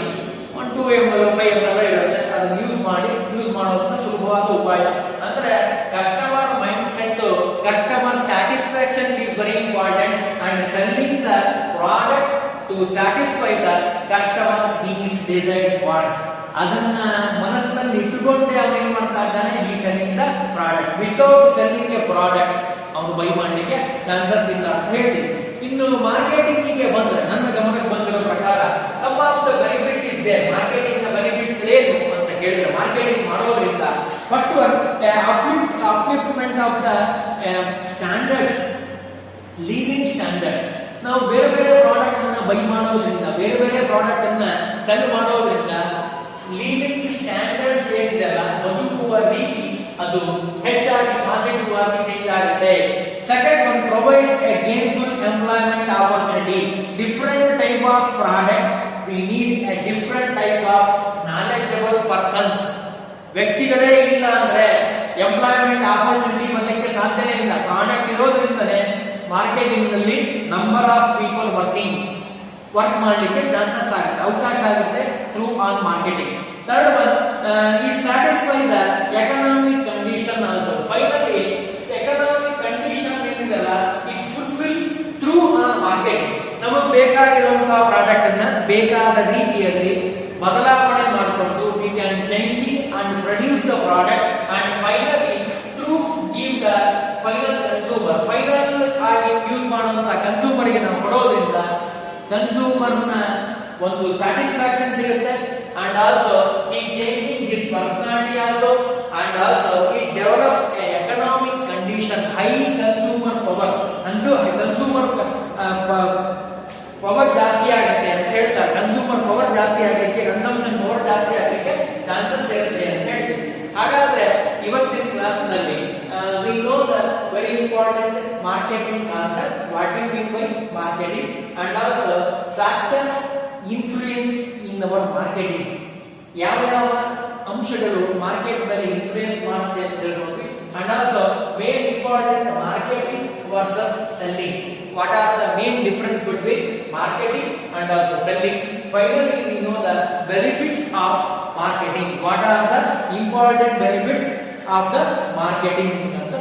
Speaker 1: 1 2 ml 5 ml ಇರುತ್ತೆ, ಅದನ್ನ ಯೂಸ್ ಮಾಡುವಂತ ಸುಲಭವಾದ ಉಪಾಯ. ಅಂದ್ರೆ customer mind set, customer satisfaction is very important and selling the product to satisfy the customer needs, desires, wants. ಅದನ್ನ ಮನಸ್ಸಿನಲ್ಲಿ ಇಟ್ಟುಕೊಂಡೇ ಅವನು ಏನ್ ಮಾಡ್ತಾ ಇದ್ದಾನೆ, he selling the product. Without selling a product ಅವನು ಬೈ ಮಾಡ್ಲಿಕ್ಕೆ ಚಾನ್ಸಸ್ ಇಲ್ಲ ಅಂತ ಹೇಳ್ತೀವಿ. ಇನ್ನು ಮಾರ್ಕೆಟಿಂಗ್ ಗೆ ಬಂದ್ರೆ ನನ್ನ ಗಮನಕ್ಕೆ ಬಂದಿರೋ ಪ್ರಕಾರ ಸಮ್ ಆಫ್ ದ ಬೆನಿಫಿಟ್ಸ್ ಇದೆ. ಮಾರ್ಕೆಟಿಂಗ್ ನ ಬೆನಿಫಿಟ್ಸ್ ಏನು ಅಂತ ಕೇಳಿದ್ರೆ, ಮಾರ್ಕೆಟಿಂಗ್ ಮಾಡೋದ್ರಿಂದ first one upliftment of the standards, living standards. ನಾವು ಬೇರೆ ಬೇರೆ ಪ್ರಾಡಕ್ಟ್ ಅನ್ನ ಬೈ ಮಾಡೋದ್ರಿಂದ, ಬೇರೆ ಬೇರೆ ಪ್ರಾಡಕ್ಟ್ ಅನ್ನ ಸೆಲ್ ಮಾಡೋದ್ರಿಂದ ಲಿವಿಂಗ್ ಸ್ಟ್ಯಾಂಡರ್ಡ್ಸ್ ಏನಿದೆಯಲ್ಲ, ಬದುಕುವ ರೀತಿ ಅದು ಹೆಚ್ಚಾಗಿ ಪಾಸಿಟಿವ್ ಆಗಿ ಚೇಂಜ್ ಆಗುತ್ತೆ. Second one provides a gainful employment opportunity. Different type of product we need a different type of knowledgeable persons. ವ್ಯಕ್ತಿಗಳೇ ಇಲ್ಲ ಅಂದ್ರೆ ಎಂಪ್ಲಾಯ್ಮೆಂಟ್ ಆಪರ್ಚುನಿಟಿ ಬರ್ಲಿಕ್ಕೆ ಸಾಧ್ಯನೇ ಇಲ್ಲ. ಪ್ರಾಡಕ್ಟ್ ಇರೋದ್ರಿಂದಲೇ ಮಾರ್ಕೆಟಿಂಗ್ ನಲ್ಲಿ ನಂಬರ್ ಆಫ್ ಪೀಪಲ್ ವರ್ಕ್ ಮಾಡ್ಲಿಕ್ಕೆ ಚಾನ್ಸಸ್ ಆಗುತ್ತೆ, ಅವಕಾಶ ಆಗುತ್ತೆ through on marketing. Third one it satisfy the economic condition also. Finally economic condition ಏನಿದೆಲ್ಲ it fulfil through on marketing. ನಮಗೆ ಬೇಕಾಗಿರುವಂತಹ ಪ್ರಾಡಕ್ಟ್ ಅನ್ನ ಬೇಕಾದ ರೀತಿಯಲ್ಲಿ ಬದಲಾವಣೆ ಮಾಡಿಕೊಂಡು V can changing and produce the product and finally through give the final consumer. Final ಆಗಿ use ಮಾಡುವಂತಹ ಕನ್ಸೂಮರ್ ಗೆ ನಾವು ಕೊಡೋದ್ರಿಂದ ಕನ್ಸೂಮರ್ ನ ಒಂದು ಸ್ಯಾಟಿಸ್ಫ್ಯಾಕ್ಷನ್ ಸಿಗುತ್ತೆ ಅಂಡ್ ಆಲ್ಸೋ ಈ changing his personality also and also it develops economic condition, high consumer power. ಅಂದ್ರೆ ಕನ್ಸೂಮರ್ ಪವರ್ ಜಾಸ್ತಿ ಆಗುತ್ತೆ ಅಂತ ಹೇಳ್ತಾರೆ. ಕನ್ಸೂಮರ್ ಪವರ್ ಜಾಸ್ತಿ ಆಗಲಿಕ್ಕೆ, ಕನ್ಸಂಪ್ಷನ್ ಪವರ್ ಜಾಸ್ತಿ ಆಗಲಿಕ್ಕೆ ಚಾನ್ಸಸ್ ಇರುತ್ತೆ ಅಂತ ಹೇಳ್ತೀವಿ. ಹಾಗಾದ್ರೆ ಇವತ್ತಿನ ಕ್ಲಾಸ್ ನಲ್ಲಿ we know the very important marketing concept, what do you mean by marketing, and also factors influence in our marketing. ಯಾವ ಅಂಶಗಳು ಮಾರ್ಕೆಟ್ ಮೇಲೆ ಇನ್ಫ್ಲೂಯೆನ್ಸ್ ಮಾಡುತ್ತೆ ಅಂತ ಹೇಳ್ಬೋದು. And also main important marketing versus selling. What are the main difference between marketing and also selling? Finally, we know the benefits of marketing. What are the important benefits of the marketing ಅಂತ